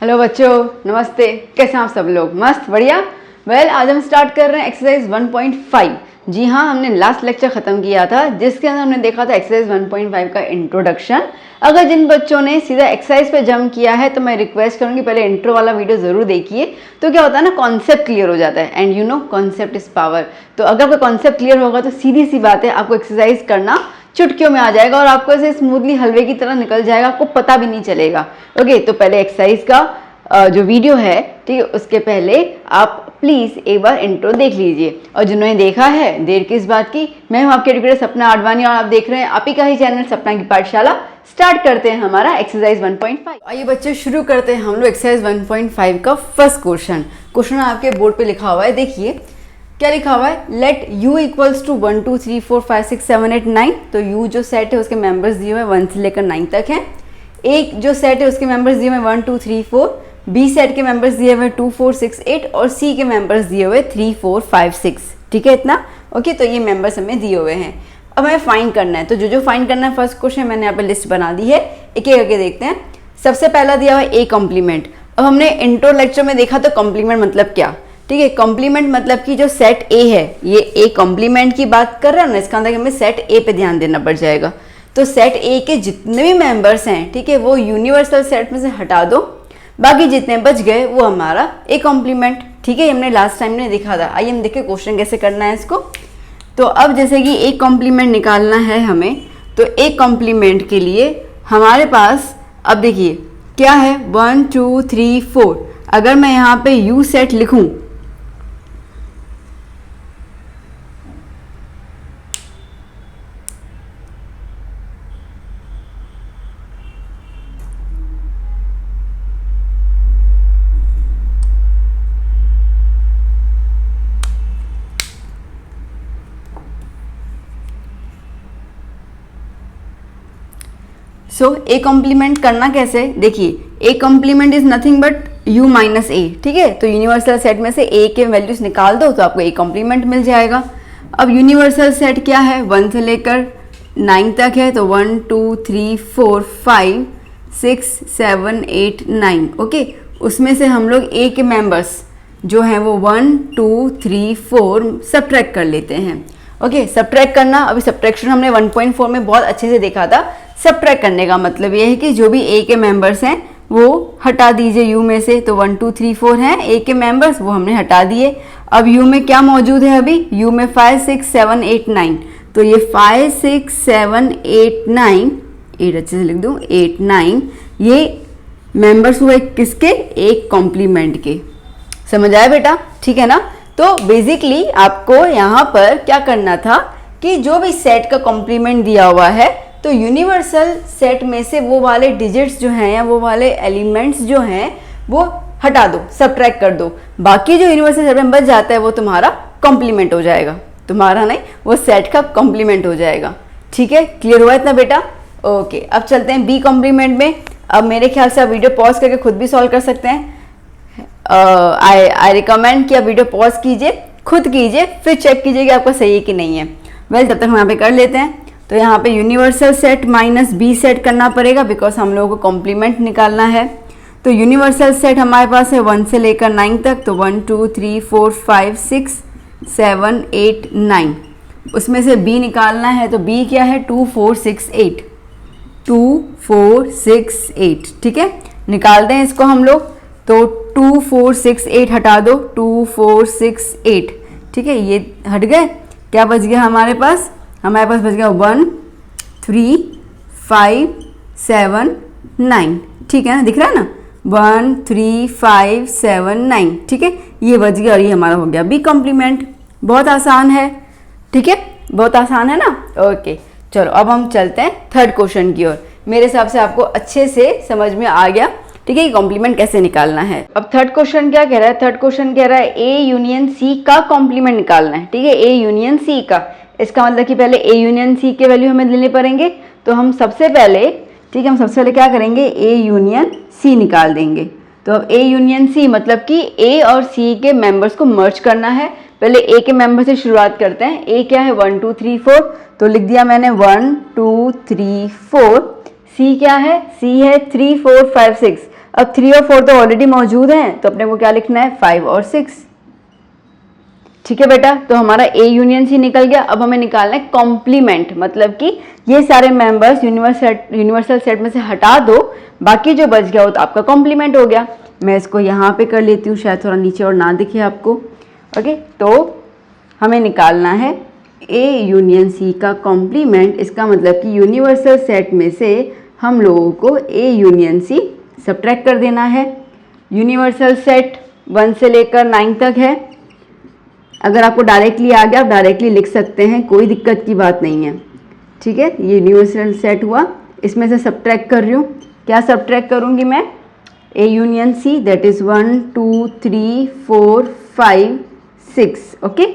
Hello बच्चों, नमस्ते। कैसे हैं आप सब लोग? मस्त, बढ़िया। आज हम स्टार्ट कर रहे हैं एक्सरसाइज 1.5। जी हाँ, हमने लास्ट लेक्चर ख़त्म किया था जिसके अंदर हमने देखा था एक्सरसाइज 1.5 का इंट्रोडक्शन। अगर जिन बच्चों ने सीधा एक्सरसाइज पे जंप किया है तो मैं रिक्वेस्ट करूँगी पहले इंट्रो वाला वीडियो ज़रूर देखिए। तो क्या होता है ना, कॉन्सेप्ट क्लियर हो जाता है। And you know concept is power. तो अगर आपका कॉन्सेप्ट क्लियर होगा तो सीधी सी बात है, आपको एक्सरसाइज करना चुटकियों में आ जाएगा और आपको ऐसे स्मूथली हलवे की तरह निकल जाएगा, आपको पता भी नहीं चलेगा। ओके, तो पहले एक्सरसाइज का जो वीडियो है, ठीक है, उसके पहले आप प्लीज़ एक बार इंट्रो देख लीजिए। और जिन्होंने देखा है, देर किस बात की। मैं हूँ आपके एजुकेटर सपना आडवाणी और आप देख रहे हैं आप ही का ही चैनल सपना की पाठशाला। स्टार्ट करते हैं हमारा एक्सरसाइज 1.5। आइए बच्चे, शुरू करते हैं हम लोग एक्सरसाइज 1.5 का फर्स्ट क्वेश्चन आपके बोर्ड पे लिखा हुआ है। देखिए क्या लिखा हुआ है, लेट u इक्वल्स टू 1 2 3 4 5 6 7 8 9। तो u जो सेट है उसके मेंबर्स दिए हुए 1 से लेकर 9 तक हैं। एक जो सेट है उसके मेंबर्स दिए हुए 1 2 3 4। बी सेट के मेंबर्स दिए हुए 2 4 6 8 और सी के मेंबर्स दिए हुए 3 4 5 6। ठीक है, इतना ओके। तो ये मेंबर्स हमें दिए हुए हैं। अब हमें फाइंड करना है। तो जो फाइंड करना है, फर्स्ट क्वेश्चन मैंने यहाँ पे लिस्ट बना दी है, एक एक करके देखते हैं। सबसे पहला दिया हुआ है ए कॉम्प्लीमेंट। अब हमने इंट्रो लेक्चर में देखा तो कॉम्प्लीमेंट मतलब क्या, ठीक है। कॉम्प्लीमेंट मतलब कि जो सेट ए है, ये ए कॉम्प्लीमेंट की बात कर रहा है ना, इसका अंदर हमें सेट ए पे ध्यान देना पड़ जाएगा। तो सेट ए के जितने भी मेंबर्स हैं, ठीक है, वो यूनिवर्सल सेट में से हटा दो, बाकी जितने बच गए वो हमारा ए कॉम्प्लीमेंट। ठीक है, हमने लास्ट टाइम ने देखा था। आइए हम देखें क्वेश्चन कैसे करना है इसको। तो अब जैसे कि ए कॉम्प्लीमेंट निकालना है हमें, तो ए कॉम्प्लीमेंट के लिए हमारे पास अब देखिए क्या है, 1 2 3 4। अगर मैं यहाँ पे यू सेट लिखूं, सो ए कॉम्प्लीमेंट करना कैसे, देखिए A complement is nothing but u minus A. ठीक है, तो यूनिवर्सल सेट में से ए के वैल्यूज निकाल दो तो आपको ए कॉम्प्लीमेंट मिल जाएगा। अब यूनिवर्सल सेट क्या है, 1 से लेकर 9 तक है। तो 1 2 3 4 5 6 7 8 9। ओके, उसमें से हम लोग ए के मेंबर्स जो हैं वो 1 2 3 4 सब्ट्रैक्ट कर लेते हैं। ओके, सब्ट्रैक्ट करना, अभी सब्ट्रैक्शन हमने 1.4 में बहुत अच्छे से देखा था। सब्ट्रैक्ट करने का मतलब ये है कि जो भी ए के मेंबर्स हैं वो हटा दीजिए यू में से। तो 1 2 3 4 हैं ए के मेंबर्स, वो हमने हटा दिए। अब यू में क्या मौजूद है, अभी यू में 5 6 7 8 9। तो ये 5 6 7 8 9, 8 अच्छे से लिख दूँ, 8 9 ये मेंबर्स हुए किसके, एक कॉम्प्लीमेंट के। समझ आया बेटा? ठीक है ना। तो बेसिकली आपको यहाँ पर क्या करना था कि जो भी सेट का कॉम्प्लीमेंट दिया हुआ है तो यूनिवर्सल सेट में से वो वाले डिजिट्स जो हैं या वो वाले एलिमेंट्स जो हैं वो हटा दो, सब्ट्रैक्ट कर दो। बाकी जो यूनिवर्सल सेट में बच जाता है वो तुम्हारा कॉम्प्लीमेंट हो जाएगा, तुम्हारा नहीं, वो सेट का कॉम्प्लीमेंट हो जाएगा। ठीक है, क्लियर हुआ इतना बेटा? ओके, अब चलते हैं बी कॉम्प्लीमेंट में। अब मेरे ख्याल से आप वीडियो पॉज करके खुद भी सॉल्व कर सकते हैं। आई रिकमेंड कि आप वीडियो पॉज कीजिए, खुद कीजिए, फिर चेक कीजिए कि आपका सही है कि नहीं है। वेल, तब तक हम यहाँ पे कर लेते हैं। तो यहाँ पे universal set minus B set करना पड़ेगा बिकॉज हम लोगों को कॉम्प्लीमेंट निकालना है। तो यूनिवर्सल सेट हमारे पास है 1 से लेकर 9 तक। तो 1 2 3 4 5 6 7 8 9। उसमें से बी निकालना है, तो बी क्या है, 2 4 6 8। 2 4 6 8। ठीक है, निकालते हैं इसको हम लोग। तो 2 4 6 8 हटा दो, 2 4 6 8। ठीक है, ये हट गए। क्या बच गया हमारे पास, हमारे पास बच गया 1 3 5 7 9। ठीक है ना, दिख रहा है ना, 1 3 5 7 9। ठीक है, ये बच गया और ये हमारा हो गया बी कॉम्प्लीमेंट। बहुत आसान है, ठीक है, बहुत आसान है ना। ओके, चलो अब हम चलते हैं थर्ड क्वेश्चन की ओर। मेरे हिसाब से आपको अच्छे से समझ में आ गया, ठीक है, कॉम्प्लीमेंट कैसे निकालना है। अब थर्ड क्वेश्चन क्या कह रहा है, थर्ड क्वेश्चन कह रहा है ए यूनियन सी का कॉम्प्लीमेंट निकालना है। ठीक है, ए यूनियन सी का, इसका मतलब कि पहले ए यूनियन सी के वैल्यू हमें लेने पड़ेंगे। तो हम सबसे पहले, ठीक है, हम सबसे पहले क्या करेंगे, ए यूनियन सी निकाल देंगे। तो अब ए यूनियन सी मतलब कि ए और सी के मेंबर्स को मर्ज करना है। पहले ए के मेंबर से शुरुआत करते हैं। ए क्या है, 1 2 3 4। तो लिख दिया मैंने 1 2 3 4। सी क्या है, सी है 3 4 5 6। अब 3 और 4 तो ऑलरेडी मौजूद हैं, तो अपने को क्या लिखना है 5 और 6। ठीक है बेटा, तो हमारा ए यूनियन सी निकल गया। अब हमें निकालना है कॉम्प्लीमेंट, मतलब कि ये सारे मेंबर्स यूनिवर्सल सेट में से हटा दो, बाकी जो बच गया वो तो आपका कॉम्प्लीमेंट हो गया। मैं इसको यहाँ पे कर लेती हूँ, शायद थोड़ा नीचे और ना दिखे आपको। ओके, तो हमें निकालना है ए यूनियन सी का कॉम्प्लीमेंट। इसका मतलब कि यूनिवर्सल सेट में से हम लोगों को ए यूनियन सी सब्ट्रैक्ट कर देना है। यूनिवर्सल सेट 1 से लेकर 9 तक है। अगर आपको डायरेक्टली आ गया आप डायरेक्टली लिख सकते हैं, कोई दिक्कत की बात नहीं है। ठीक है, ये यूनिवर्सल सेट हुआ, इसमें से सब्ट्रैक्ट कर रही हूँ। क्या सब्ट्रैक्ट करूँगी मैं? A union C, that is 1 2 3 4 5 6। Okay,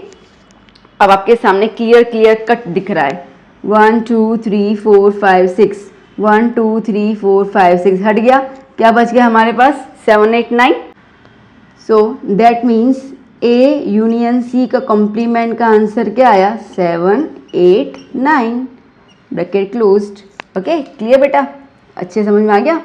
अब आपके सामने क्लियर कट दिख रहा है। 1 2 3 4 5 6, 1 2 3 4 5 6 हट गया। क्या बच गया हमारे पास? 7 8 9। So that means A union C का कॉम्प्लीमेंट का आंसर क्या आया? 7 8 9, ब्रैकेट क्लोज्ड। ओके, क्लियर बेटा? अच्छे समझ में आ गया?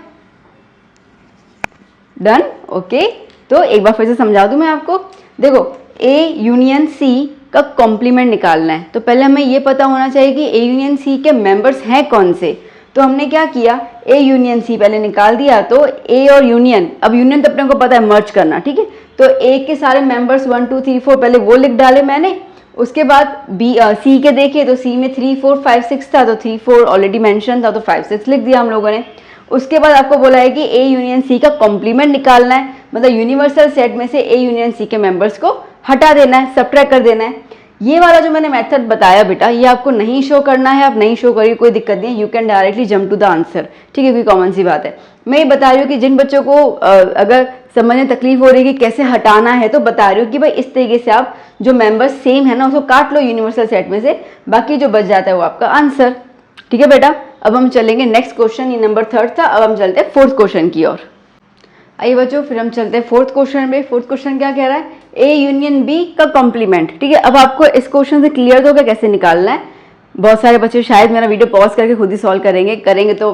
डन। ओके, तो एक बार फिर से समझा दूं मैं आपको। देखो, ए यूनियन सी का कॉम्प्लीमेंट निकालना है तो पहले हमें ये पता होना चाहिए कि ए यूनियन सी के मेंबर्स हैं कौन से। तो हमने क्या किया, ए यूनियन सी पहले निकाल दिया। तो ए और यूनियन, अब यूनियन तो अपने को पता है मर्ज करना, ठीक है। तो ए के सारे मेंबर्स 1 2 3 4 पहले वो लिख डाले मैंने। उसके बाद बी सी के देखे तो सी में 3 4 5 6 था, तो 3 4 ऑलरेडी मेंशन था, तो 5 6 लिख दिया हम लोगों ने। उसके बाद आपको बोला है कि ए यूनियन सी का कॉम्प्लीमेंट निकालना है, मतलब यूनिवर्सल सेट में से ए यूनियन सी के मेंबर्स को हटा देना है, सब्ट्रैक्ट कर देना है। ये वाला जो मैंने मेथड बताया बेटा, ये आपको नहीं शो करना है, आप नहीं शो करिए, कोई दिक्कत नहीं है। You can directly jump to the answer, ठीक है, कोई कॉमन सी बात है। मैं ये बता रही हूँ कि जिन बच्चों को अगर समझने तकलीफ हो रही है कि कैसे हटाना है, तो बता रही हूँ कि भाई इस तरीके से आप जो मेंबर्स सेम है ना उसको काट लो यूनिवर्सल सेट में से, बाकी जो बच जाता है वो आपका आंसर। ठीक है बेटा, अब हम चलेंगे नेक्स्ट क्वेश्चन, ये नंबर 3 था। अब हम चलते हैं 4th क्वेश्चन की ओर। आइए बच्चों, फिर हम चलते हैं 4th क्वेश्चन में। 4th क्वेश्चन क्या कह रहा है? ए यूनियन बी का कॉम्प्लीमेंट। ठीक है, अब आपको इस क्वेश्चन से क्लियर होगा कैसे निकालना है। बहुत सारे बच्चे शायद मेरा वीडियो पॉज करके खुद ही सॉल्व करेंगे तो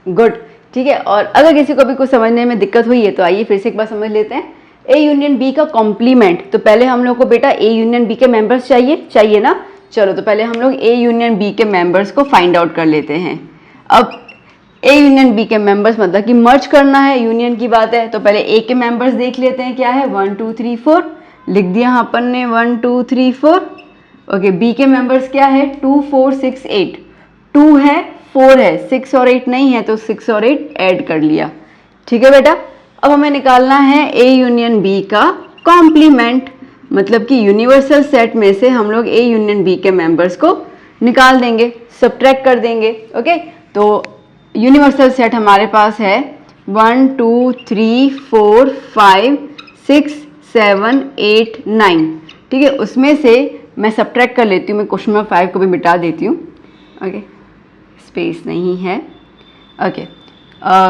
गुड, ठीक है। और अगर किसी को भी कुछ समझने में दिक्कत हुई है तो आइए फिर से एक बार समझ लेते हैं। ए यूनियन बी का कॉम्प्लीमेंट, तो पहले हम लोग को बेटा ए यूनियन बी के मेंबर्स चाहिए ना। चलो, तो पहले हम लोग ए यूनियन बी के मेंबर्स को फाइंड आउट कर लेते हैं। अब ए यूनियन बी के मेंबर्स मतलब कि मर्ज करना है, यूनियन की बात है, तो पहले ए के मेंबर्स देख लेते हैं क्या है। 1 2 3 4 लिख दिया अपन ने, 1 2 3 4। ओके, बी के मेंबर्स क्या है? 2 4 6 8। 2 है, 4 है, 6 और 8 नहीं है, तो 6 और 8 ऐड कर लिया। ठीक है बेटा, अब हमें निकालना है ए यूनियन बी का कॉम्प्लीमेंट, मतलब कि यूनिवर्सल सेट में से हम लोग ए यूनियन बी के मेंबर्स को निकाल देंगे, सब्ट्रैक्ट कर देंगे। ओके, तो यूनिवर्सल सेट हमारे पास है 1 2 3 4 5 6 7 8 9। ठीक है, उसमें से मैं सब्ट्रैक्ट कर लेती हूँ, मैं क्वेश्चन नंबर 5 को भी मिटा देती हूँ। ओके, स्पेस नहीं है। ओके,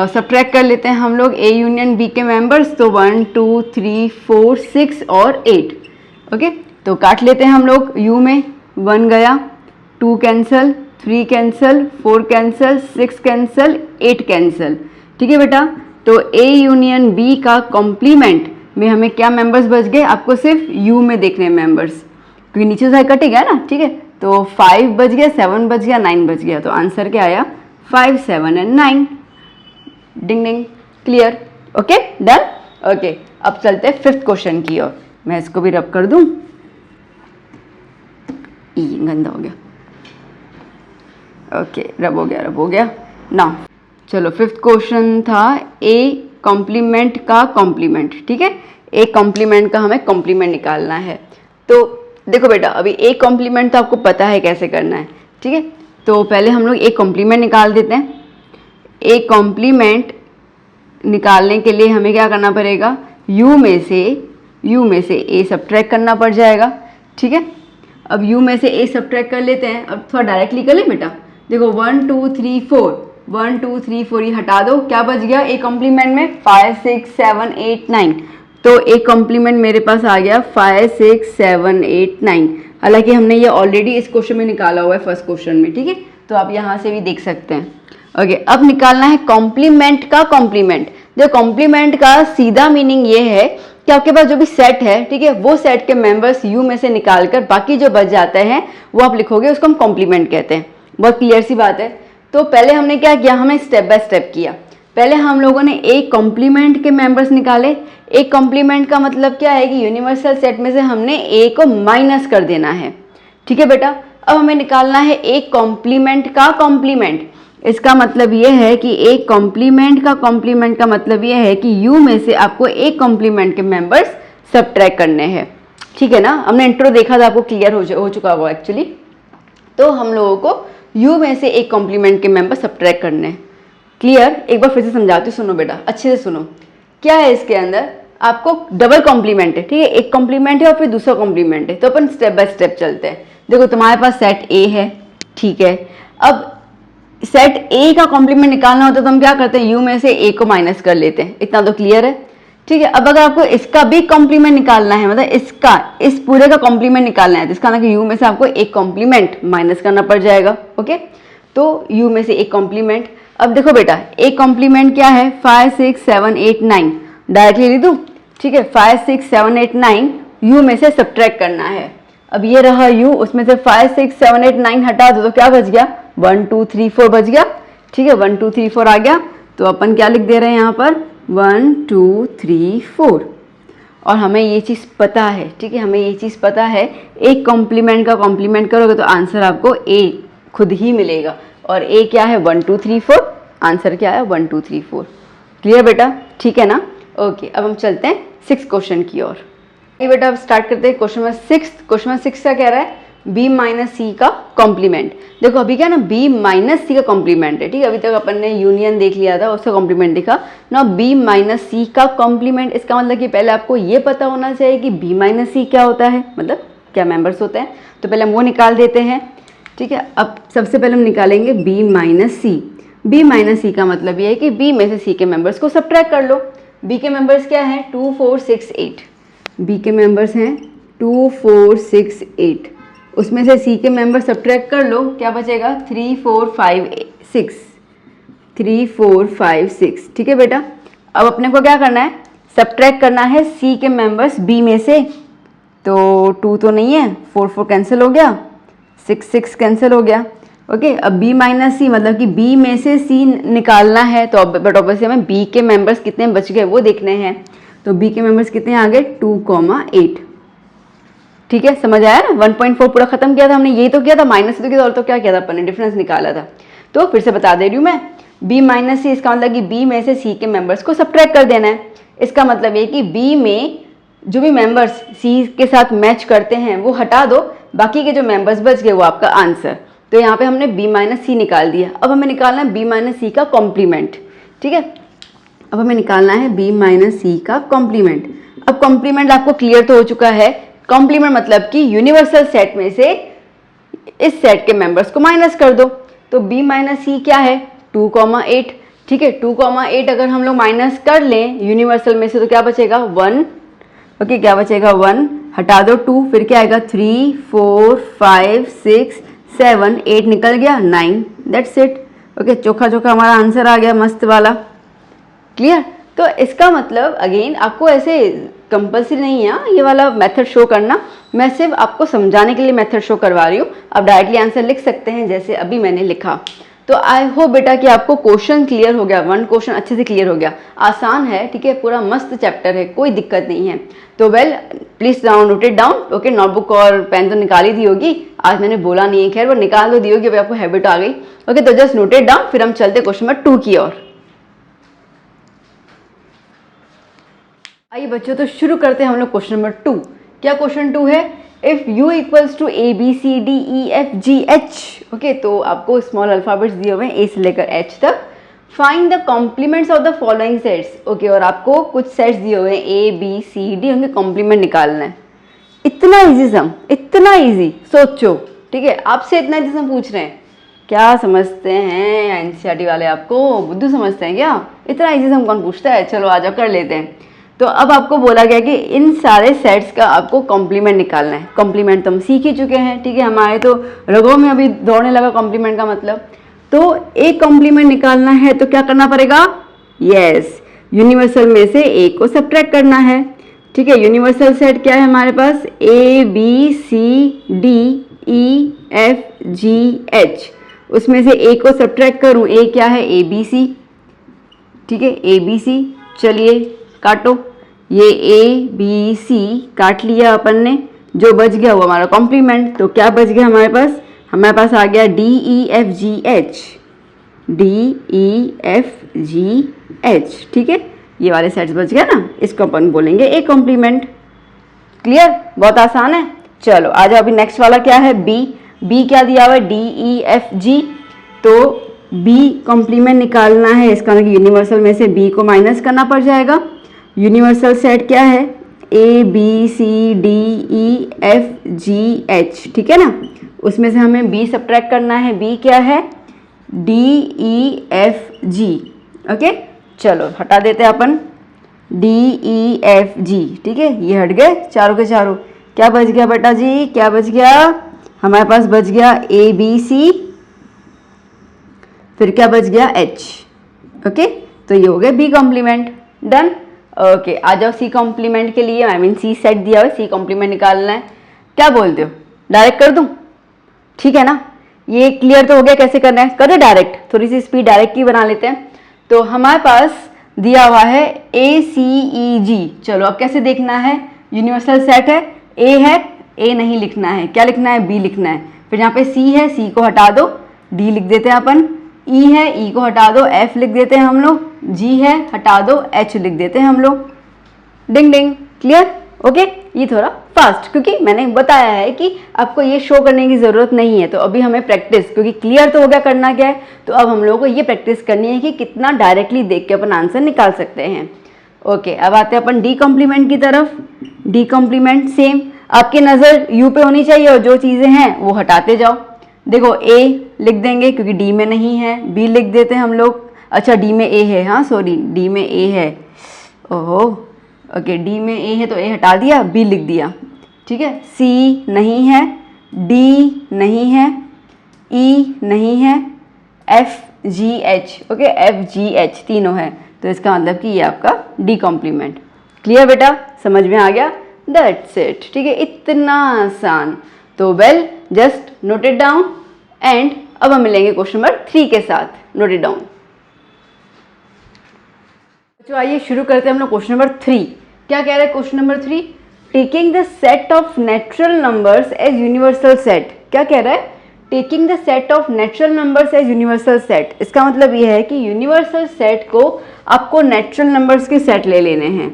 सब्ट्रैक्ट कर लेते हैं हम लोग ए यूनियन बी के मेंबर्स, तो 1 2 3 4 6 और 8। ओके, तो काट लेते हैं हम लोग। यू में 1 गया, 2 cancel, 3 cancel, 4 cancel, 6 cancel, 8 cancel. ठीक है बेटा, तो ए यूनियन बी का कॉम्प्लीमेंट में हमें क्या मेंबर्स बच गए? आपको सिर्फ यू में देखने हैं मेंबर्स, क्योंकि नीचे से कटेगा ना। ठीक है, तो 5 बच गया, 7 बच गया, 9 बच गया, तो आंसर क्या आया? 5 7 and 9। Ding ding, clear? Okay, done. Okay, अब चलते हैं 5th क्वेश्चन की ओर। मैं इसको भी रब कर दूं, गंदा हो गया। ओके, रब हो गया ना। चलो, 5th क्वेश्चन था ए कॉम्प्लीमेंट का कॉम्प्लीमेंट। ठीक है, ए कॉम्प्लीमेंट का हमें कॉम्प्लीमेंट निकालना है। तो देखो बेटा, अभी ए कॉम्प्लीमेंट तो आपको पता है कैसे करना है। ठीक है, तो पहले हम लोग ए कॉम्प्लीमेंट निकाल देते हैं। ए कॉम्प्लीमेंट निकालने के लिए हमें क्या करना पड़ेगा? यू में से ए सब्ट्रैक्ट करना पड़ जाएगा। ठीक है, अब यू में से ए सब्ट्रैक्ट कर लेते हैं। अब थोड़ा डायरेक्टली कर ले बेटा। देखो 1 2 3 4, 1 2 3 4 ये हटा दो, क्या बच गया ए कॉम्प्लीमेंट में? 5 6 7 8 9। तो ए कॉम्प्लीमेंट मेरे पास आ गया 5 6 7 8 9। हालांकि हमने ये ऑलरेडी इस क्वेश्चन में निकाला हुआ है, फर्स्ट क्वेश्चन में। ठीक है, तो आप यहाँ से भी देख सकते हैं। ओके, अब निकालना है कॉम्प्लीमेंट का कॉम्प्लीमेंट। जो कॉम्प्लीमेंट का सीधा मीनिंग ये है कि आपके पास जो भी सेट है, ठीक है, वो सेट के मेंबर्स यू में से निकालकर बाकी जो बच जाते हैं वो आप लिखोगे, उसको हम कॉम्प्लीमेंट कहते हैं। बहुत क्लियर सी बात है। तो पहले हमने क्या किया, हमने स्टेप बाय स्टेप किया। पहले हम लोगों ने एक कॉम्प्लीमेंट के मेंबर्स निकाले। एक कॉम्प्लीमेंट का मतलब क्या है कि यूनिवर्सल सेट में से हमने ए को माइनस कर देना है, ठीक है बेटा। अब हमें निकालना है एक कॉम्प्लीमेंट का कॉम्प्लीमेंट। इसका मतलब ये है कि एक कॉम्प्लीमेंट का मतलब ये है कि यू में से आपको एक कॉम्प्लीमेंट के मेंबर्स सबट्रैक्ट करने हैं, ठीक है ना। हमने इंट्रो देखा था, आपको क्लियर हो चुका होगा एक्चुअली। तो हम लोगों को यू में से एक कॉम्प्लीमेंट के मेंबर सबट्रैक्ट करने हैं। क्लियर? एक बार फिर से समझाती हूँ, सुनो बेटा, अच्छे से सुनो। क्या है इसके अंदर, आपको डबल कॉम्प्लीमेंट है, ठीक है, एक कॉम्प्लीमेंट है और फिर दूसरा कॉम्प्लीमेंट है। तो अपन स्टेप बाय स्टेप चलते हैं। देखो तुम्हारे पास सेट ए है, ठीक है। अब सेट ए का कॉम्प्लीमेंट निकालना होता है तो हम क्या करते हैं, यू में से ए को माइनस कर लेते हैं। इतना तो क्लियर है, ठीक है। अब अगर आपको इसका भी कॉम्प्लीमेंट निकालना है, मतलब इसका, इस पूरे का कॉम्प्लीमेंट निकालना है, तो इसका ना कि यू में से आपको एक कॉम्प्लीमेंट माइनस करना पड़ जाएगा। ओके, तो यू में से एक कॉम्प्लीमेंट। अब देखो बेटा, एक कॉम्प्लीमेंट क्या है, 5 6 7 8 9 डायरेक्टली लिख दूं, ठीक है। 5 6 7 8 9 यू में से सब्ट्रैक्ट करना है। अब ये रहा यू, उसमें से 5 6 7 8 9 हटा दो तो क्या बच गया, 1 2 3 4 बच गया, ठीक है। 1 2 3 4 आ गया। तो अपन क्या लिख दे रहे हैं यहाँ पर, 1 2 3 4। और हमें ये चीज़ पता है, ठीक है, हमें ये चीज़ पता है, एक कॉम्प्लीमेंट का कॉम्प्लीमेंट करोगे तो आंसर आपको ए खुद ही मिलेगा। और ए क्या है, 1 2 3 4, आंसर क्या है 1 2 3 4। क्लियर बेटा, ठीक है ना। ओके, अब हम चलते हैं 6th क्वेश्चन की ओर। ये बेटा अब स्टार्ट करते हैं क्वेश्चन नंबर 6। क्वेश्चन नंबर 6 का कह रहा है b माइनस सी का कॉम्प्लीमेंट। देखो अभी क्या ना, b माइनस सी का कॉम्प्लीमेंट है, ठीक है। अभी तक अपन ने यूनियन देख लिया था, उसका कॉम्प्लीमेंट देखा ना। b माइनस सी का कॉम्प्लीमेंट, इसका मतलब कि पहले आपको ये पता होना चाहिए कि b माइनस सी क्या होता है, मतलब क्या मेंबर्स होते हैं। तो पहले हम वो निकाल देते हैं, ठीक है। अब सबसे पहले हम निकालेंगे b माइनस सी। b माइनस सी का मतलब ये है कि b में से c के मेंबर्स को सब्ट्रैक्ट कर लो। b के मेंबर्स क्या हैं, 2 4 6 8। b के मेंबर्स हैं 2 4 6 8। उसमें से c के मेंबर सब्ट्रैक्ट कर लो, क्या बचेगा, 3 4 5 6, 3 4 5 6, ठीक है बेटा। अब अपने को क्या करना है, सब्ट्रैक्ट करना है c के मेंबर्स b में से। तो 2 तो नहीं है, 4 4 कैंसिल हो गया, 6 6 कैंसिल हो गया। ओके, अब b माइनस सी मतलब कि b में से c निकालना है। तो अब बट ऑब्वियसली हमें b के मेंबर्स कितने बच गए वो देखने हैं। तो b के मेंबर्स कितने आ गए, 2,8, ठीक है। समझ आया ना, 1.4 पूरा खत्म किया था हमने, यही तो किया था, माइनस तो किया था, और तो क्या किया था अपन ने, डिफरेंस निकाला था। तो फिर से बता दे रही हूँ मैं, b माइनस सी, इसका मतलब कि b में से c के मेंबर्स को सब्ट्रैक्ट कर देना है। इसका मतलब ये कि b में जो भी मेंबर्स c के साथ मैच करते हैं वो हटा दो, बाकी के जो मेंबर्स बच गए वो आपका आंसर। तो यहाँ पे हमने b माइनस सी निकाल दिया। अब हमें निकालना है b माइनस सी का कॉम्प्लीमेंट, ठीक है। अब हमें निकालना है b माइनस सी का कॉम्प्लीमेंट। अब कॉम्प्लीमेंट आपको क्लियर तो हो चुका है। कॉम्प्लीमेंट मतलब कि यूनिवर्सल सेट में से इस सेट के मेंबर्स को माइनस कर दो। तो b माइनस सी क्या है, 2,8, ठीक है। 2,8 अगर हम लोग माइनस कर लें यूनिवर्सल में से तो क्या बचेगा, 1। ओके, क्या बचेगा, 1, हटा दो 2, फिर क्या आएगा, 3 4 5 6 7 8 निकल गया, 9, दैट्स इट। ओके, चोखा चोखा हमारा आंसर आ गया, मस्त वाला। क्लियर? तो इसका मतलब अगेन आपको ऐसे कंपल्सरी नहीं है ये वाला मेथड शो करना, मैं सिर्फ आपको समझाने के लिए मेथड शो करवा रही हूँ। आप डायरेक्टली आंसर लिख सकते हैं जैसे अभी मैंने लिखा। तो आई होप बेटा कि आपको क्वेश्चन क्लियर हो गया, 1 क्वेश्चन अच्छे से क्लियर हो गया। आसान है, ठीक है, पूरा मस्त चैप्टर है, कोई दिक्कत नहीं है। तो well please note it down. Okay, notebook और पेन तो निकाली दी होगी, आज मैंने बोला नहीं है, खैर वो निकाल तो दी होगी, अभी आपको हैबिट आ गई। ओके, तो जस्ट नोट इट डाउन, फिर हम चलते क्वेश्चन नंबर 2 की ओर। आइए बच्चों, तो शुरू करते हैं हम लोग क्वेश्चन नंबर 2। क्या क्वेश्चन 2 है, if u equals to A B C D E F G H. Okay, तो आपको स्मॉल अल्फाबेट्स दिए हुए हैं ए से लेकर एच तक। Find the complements of the following sets. Okay, और आपको कुछ सेट्स दिए हुए हैं ए बी सी डी, उनके कॉम्प्लीमेंट निकालना है। इतना ईजी सम, इतना ईजी, सोचो, ठीक है, आपसे इतना ईजी सम पूछ रहे हैं, क्या समझते हैं एनसीईआरटी वाले, आपको बुद्धू समझते हैं क्या? इतना ईजी सम कौन पूछता है? चलो आ जाओ, कर लेते हैं। तो अब आपको बोला गया कि इन सारे सेट्स का आपको कॉम्प्लीमेंट निकालना है। कॉम्प्लीमेंट तो हम सीख ही चुके हैं, ठीक है, हमारे तो रगों में अभी दौड़ने लगा कॉम्प्लीमेंट का मतलब। तो एक कॉम्प्लीमेंट निकालना है तो क्या करना पड़ेगा, यस, यूनिवर्सल में से ए को सब्ट्रैक्ट करना है। ठीक है, यूनिवर्सल सेट क्या है हमारे पास, A B C D E F G H, उसमें से ए को सब्ट्रैक्ट करूं, ए क्या है, ए बी सी। ठीक है, ए बी सी, चलिए काटो, ये ए बी सी काट लिया अपन ने, जो बच गया वो हमारा कॉम्प्लीमेंट। तो क्या बच गया हमारे पास आ गया D E F G H, D E F G H. ठीक है, ये वाले सेट्स बच गया ना, इसको अपन बोलेंगे ए कॉम्प्लीमेंट। क्लियर, बहुत आसान है। चलो आ जाओ, अभी नेक्स्ट वाला क्या है, बी। बी क्या दिया हुआ है, डी ई एफ जी, तो बी कॉम्प्लीमेंट निकालना है, इसका मतलब यूनिवर्सल में से बी को माइनस करना पड़ जाएगा। यूनिवर्सल सेट क्या है, A B C D E F G H. ठीक है ना, उसमें से हमें बी सब्ट्रैक्ट करना है, बी क्या है, डी ई एफ जी। ओके, चलो हटा देते हैं अपन डी ई एफ जी। ठीक है, ये हट गए चारों के चारों। क्या बच गया बेटा जी, क्या बच गया, हमारे पास बच गया ए बी सी, फिर क्या बच गया एच। ओके, तो ये हो गया बी कॉम्प्लीमेंट, डन। ओके, आ जाओ सी कॉम्प्लीमेंट के लिए, आई मीन सी सेट दिया हुआ है, सी कॉम्प्लीमेंट निकालना है। क्या बोलते हो, डायरेक्ट कर दूं? ठीक है ना, ये क्लियर तो हो गया कैसे करना है, करें डायरेक्ट, थोड़ी सी स्पीड डायरेक्ट की बना लेते हैं। तो हमारे पास दिया हुआ है ए सी ई जी। चलो अब कैसे देखना है, यूनिवर्सल सेट है, ए है, ए नहीं लिखना है, क्या लिखना है, बी लिखना है। फिर यहाँ पे सी है, सी को हटा दो, डी लिख देते हैं अपन। ई है, ई को हटा दो, एफ लिख देते हैं हम लोग। जी है, हटा दो, एच लिख देते हैं हम लोग। डिंग डिंग, क्लियर। ओके, ये थोड़ा फास्ट, क्योंकि मैंने बताया है कि आपको ये शो करने की ज़रूरत नहीं है। तो अभी हमें प्रैक्टिस, क्योंकि क्लियर तो हो गया करना क्या है, तो अब हम लोगों को ये प्रैक्टिस करनी है कि कितना डायरेक्टली देख के अपन आंसर निकाल सकते हैं। ओके, अब आते हैं अपन डी कॉम्प्लीमेंट की तरफ। डी कॉम्प्लीमेंट सेम, आपकी नज़र यू पे होनी चाहिए और जो चीज़ें हैं वो हटाते जाओ। देखो ए लिख देंगे क्योंकि डी में नहीं है, बी लिख देते हैं हम लोग। अच्छा, डी में ए है, हाँ सॉरी, डी में ए है, ओहो ओके, डी में ए है तो ए हटा दिया, बी लिख दिया। ठीक है, सी नहीं है, डी नहीं है, ई नहीं है, F G H, okay F G H तीनों है, तो इसका मतलब कि ये आपका डी कॉम्प्लीमेंट। क्लियर बेटा, समझ में आ गया, दैट्स इट। ठीक है, इतना आसान। तो well, just note it down and अब हम मिलेंगे क्वेश्चन नंबर 3 के साथ। Note it down. तो आइए शुरू करते हैं हम लोग क्वेश्चन नंबर 3। क्या कह रहा है question number 3, taking the set of natural numbers as universal set. क्या कह रहा है, taking the set of natural numbers as universal set. इसका मतलब ये है कि यूनिवर्सल सेट को आपको नेचुरल नंबर्स के सेट ले लेने हैं।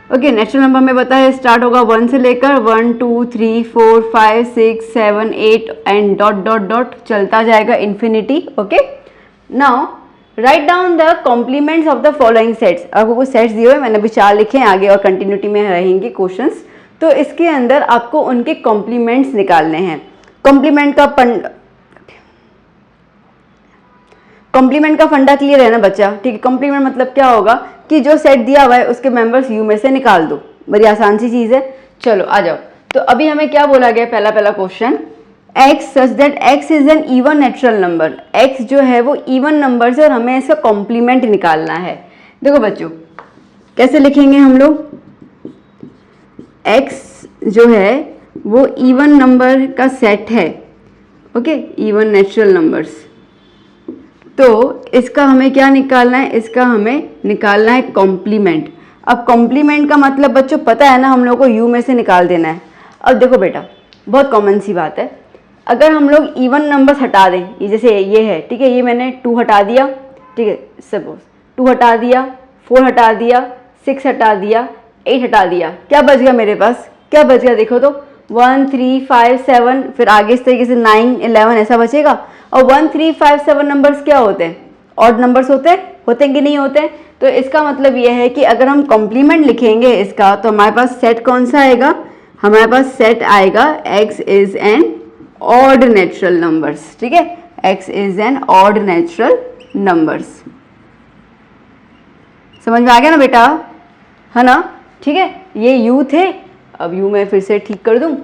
ओके, नेचुरल नंबर में पता है स्टार्ट होगा 1 से लेकर 1 2 3 4 5 6 7 8 एंड डॉट डॉट डॉट चलता जाएगा infinity. Okay, now write down the complements of the following sets. आपको कुछ सेट्स दिए हुए, मैंने अभी 4 लिखे हैं, आगे और कंटिन्यूटी में रहेंगे क्वेश्चंस। तो इसके अंदर आपको उनके कॉम्प्लीमेंट्स निकालने हैं। कॉम्प्लीमेंट का फंडा क्लियर है ना बच्चा? ठीक है, कॉम्प्लीमेंट मतलब क्या होगा कि जो सेट दिया हुआ है उसके मेंबर्स यू में से निकाल दो। बड़ी आसान सी चीज़ है। चलो आ जाओ, तो अभी हमें क्या बोला गया, पहला question, x such that x is an even natural number. x जो है वो इवन नंबर है और हमें इसका कॉम्प्लीमेंट निकालना है। देखो बच्चों, कैसे लिखेंगे हम लोग, x जो है वो इवन नंबर का सेट है। ओके, इवन नेचुरल नंबर्स, तो इसका हमें क्या निकालना है, इसका हमें निकालना है कॉम्प्लीमेंट। अब कॉम्प्लीमेंट का मतलब बच्चों पता है ना, हम लोग को यू में से निकाल देना है। अब देखो बेटा, बहुत कॉमन सी बात है, अगर हम लोग इवन नंबर्स हटा दें, ये जैसे ये है, ठीक है, ये मैंने 2 हटा दिया, ठीक है, सपोज 2 हटा दिया, 4 हटा दिया, 6 हटा दिया, 8 हटा दिया, क्या बच गया मेरे पास, क्या बच गया देखो तो 1 3 5 7, फिर आगे इस तरीके से 9 11 ऐसा बचेगा। और 1 3 5 7 नंबर्स क्या होते हैं, ऑड नंबर्स होते हैं कि नहीं होते हैं? तो इसका मतलब ये है कि अगर हम कॉम्प्लीमेंट लिखेंगे इसका, तो हमारे पास सेट कौन सा आएगा, हमारे पास सेट आएगा x is an odd natural numbers. ठीक है, x is an odd natural numbers. समझ में आ गया ना बेटा, है ना? ठीक है, ये u थे, अब u मैं फिर से ठीक कर दूं।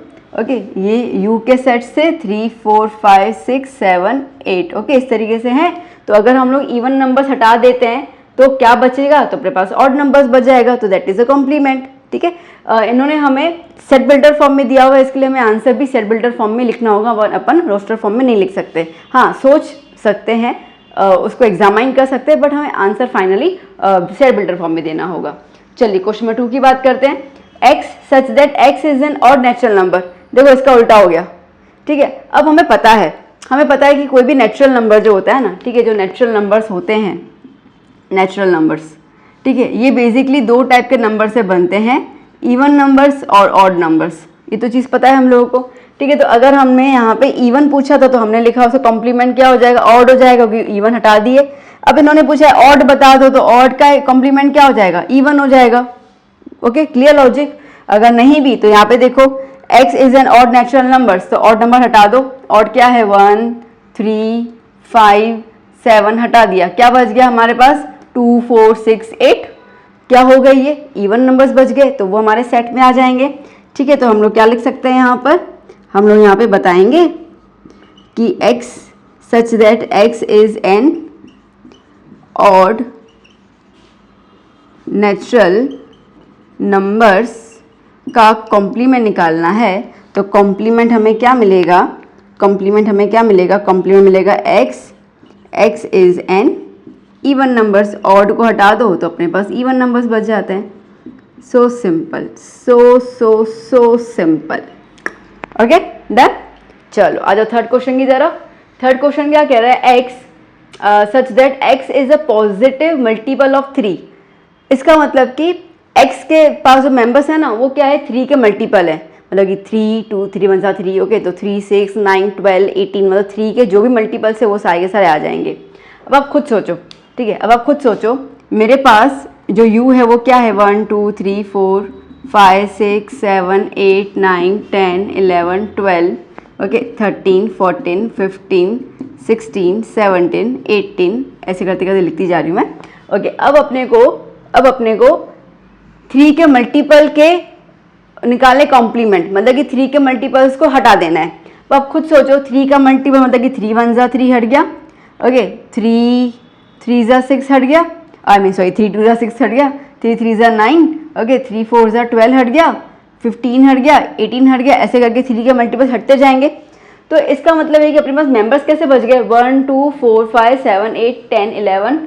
ओके, ये u के सेट से 3 4 5 6 7 8, ओके, इस तरीके से हैं। तो अगर हम लोग इवन नंबर्स हटा देते हैं तो तो क्या बचेगा, तो अपने पास ऑड नंबर्स बच जाएगा, तो दैट इज अ कॉम्प्लीमेंट। ठीक है, इन्होंने हमें सेट बिल्डर फॉर्म में दिया हुआ है, इसके लिए हमें आंसर भी सेट बिल्डर फॉर्म में लिखना होगा, अपन रोस्टर फॉर्म में नहीं लिख सकते। हाँ, सोच सकते हैं, उसको एग्जामाइन कर सकते हैं, बट हमें answer finally set builder form में देना होगा। चलिए क्वेश्चन नंबर 2 की बात करते हैं। x such that x is an odd natural number. देखो इसका उल्टा हो गया। ठीक है, अब हमें पता है कि कोई भी नेचुरल नंबर जो होता है ना, ठीक है, जो नेचुरल नंबर्स होते हैं, नेचुरल नंबर्स, ठीक है, ये बेसिकली 2 टाइप के नंबर से बनते हैं, इवन नंबर्स और ऑड नंबर्स। ये तो चीज़ पता है हम लोगों को। ठीक है, तो अगर हमने यहाँ पे इवन पूछा था तो हमने लिखा उसका कॉम्प्लीमेंट क्या हो जाएगा, ऑड हो जाएगा, क्योंकि इवन हटा दिए। अब इन्होंने पूछा है ऑड बता दो, तो ऑड का कॉम्प्लीमेंट क्या हो जाएगा, इवन हो जाएगा। Okay, clear logic. अगर नहीं भी तो यहाँ पे देखो x is an odd natural numbers, तो ऑड नंबर हटा दो। ऑड क्या है, 1 3 5 7 हटा दिया, क्या बच गया हमारे पास, 2 4 6 8। क्या हो गई, ये इवन नंबर्स बच गए, तो वो हमारे सेट में आ जाएंगे। ठीक है, तो हम लोग क्या लिख सकते हैं यहाँ पर, हम लोग यहाँ पे बताएंगे कि x such that x is an odd natural numbers का कॉम्प्लीमेंट निकालना है। तो कॉम्प्लीमेंट हमें क्या मिलेगा, कॉम्प्लीमेंट मिलेगा x is an even numbers. Odd को हटा दो तो अपने पास इवन नंबर्स बच जाते हैं। So simple, so simple. Okay, done. चलो आ जाओ थर्ड क्वेश्चन की तरफ। थर्ड क्वेश्चन क्या कह रहा है, x such that x is a positive multiple of 3। इसका मतलब कि x के पास जो मेंबर्स है ना, वो क्या है, 3 के मल्टीपल है। मतलब कि 3 2 3 1 3। ओके, तो 3 6 9 12 18, मतलब 3 के जो भी मल्टीपल्स है वो सारे के सारे आ जाएंगे। अब आप खुद सोचो, ठीक है, अब आप खुद सोचो, मेरे पास जो u है वो क्या है, 1 2 3 4 5 6 7 8 9 10 11 12, ओके, 13 14 15 16 17 18, ऐसे करते करते लिखती जा रही हूँ मैं। ओके, अब अपने को 3 के मल्टीपल के निकालने कॉम्प्लीमेंट, मतलब कि 3 के मल्टीपल्स को हटा देना है। तो आप खुद सोचो, 3 का मल्टीपल मतलब कि 3 1 जा 3 हट गया, ओके, 3 3 जा 6 हट गया, 3 2 जा 6 हट गया, 3 3 जा 9, ओके, 3 4 जा 12 हट गया, 15 हट गया, 18 हट गया, ऐसे करके 3 के मल्टीपल्स हटते जाएंगे। तो इसका मतलब है कि अपने पास मेंबर्स कैसे बच गए, 1 2 4 5 7 8 10 11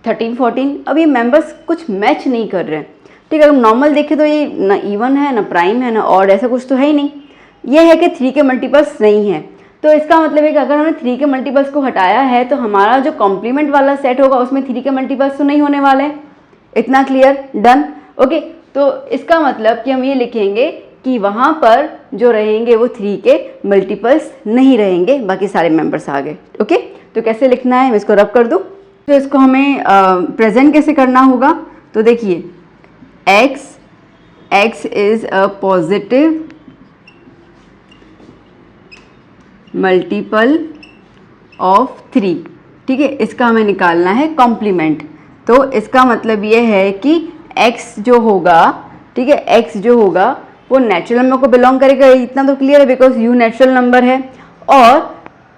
13 14। अब ये मेंबर्स कुछ मैच नहीं कर रहे हैं। ठीक है, अगर नॉर्मल देखें तो ये ना इवन है, ना प्राइम है, ना ऑड, ऐसा कुछ तो है ही नहीं। ये है कि 3 के मल्टीपल्स नहीं है। तो इसका मतलब है कि अगर हमने 3 के मल्टीपल्स को हटाया है तो हमारा जो कॉम्प्लीमेंट वाला सेट होगा उसमें 3 के मल्टीपल्स तो नहीं होने वाले। इतना क्लियर, डन। ओके, तो इसका मतलब कि हम ये लिखेंगे कि वहाँ पर जो रहेंगे वो 3 के मल्टीपल्स नहीं रहेंगे, बाकी सारे मेंबर्स आ गए। ओके, तो कैसे लिखना है, मैं इसको रब कर दूँ। तो इसको हमें प्रेजेंट कैसे करना होगा, तो देखिए x is a positive multiple of 3। ठीक है, इसका हमें निकालना है कॉम्प्लीमेंट। तो इसका मतलब ये है कि x जो होगा, ठीक है, x जो होगा वो नेचुरल नंबर को बिलोंग करेगा, इतना तो क्लियर है, बिकॉज u नेचुरल नंबर है और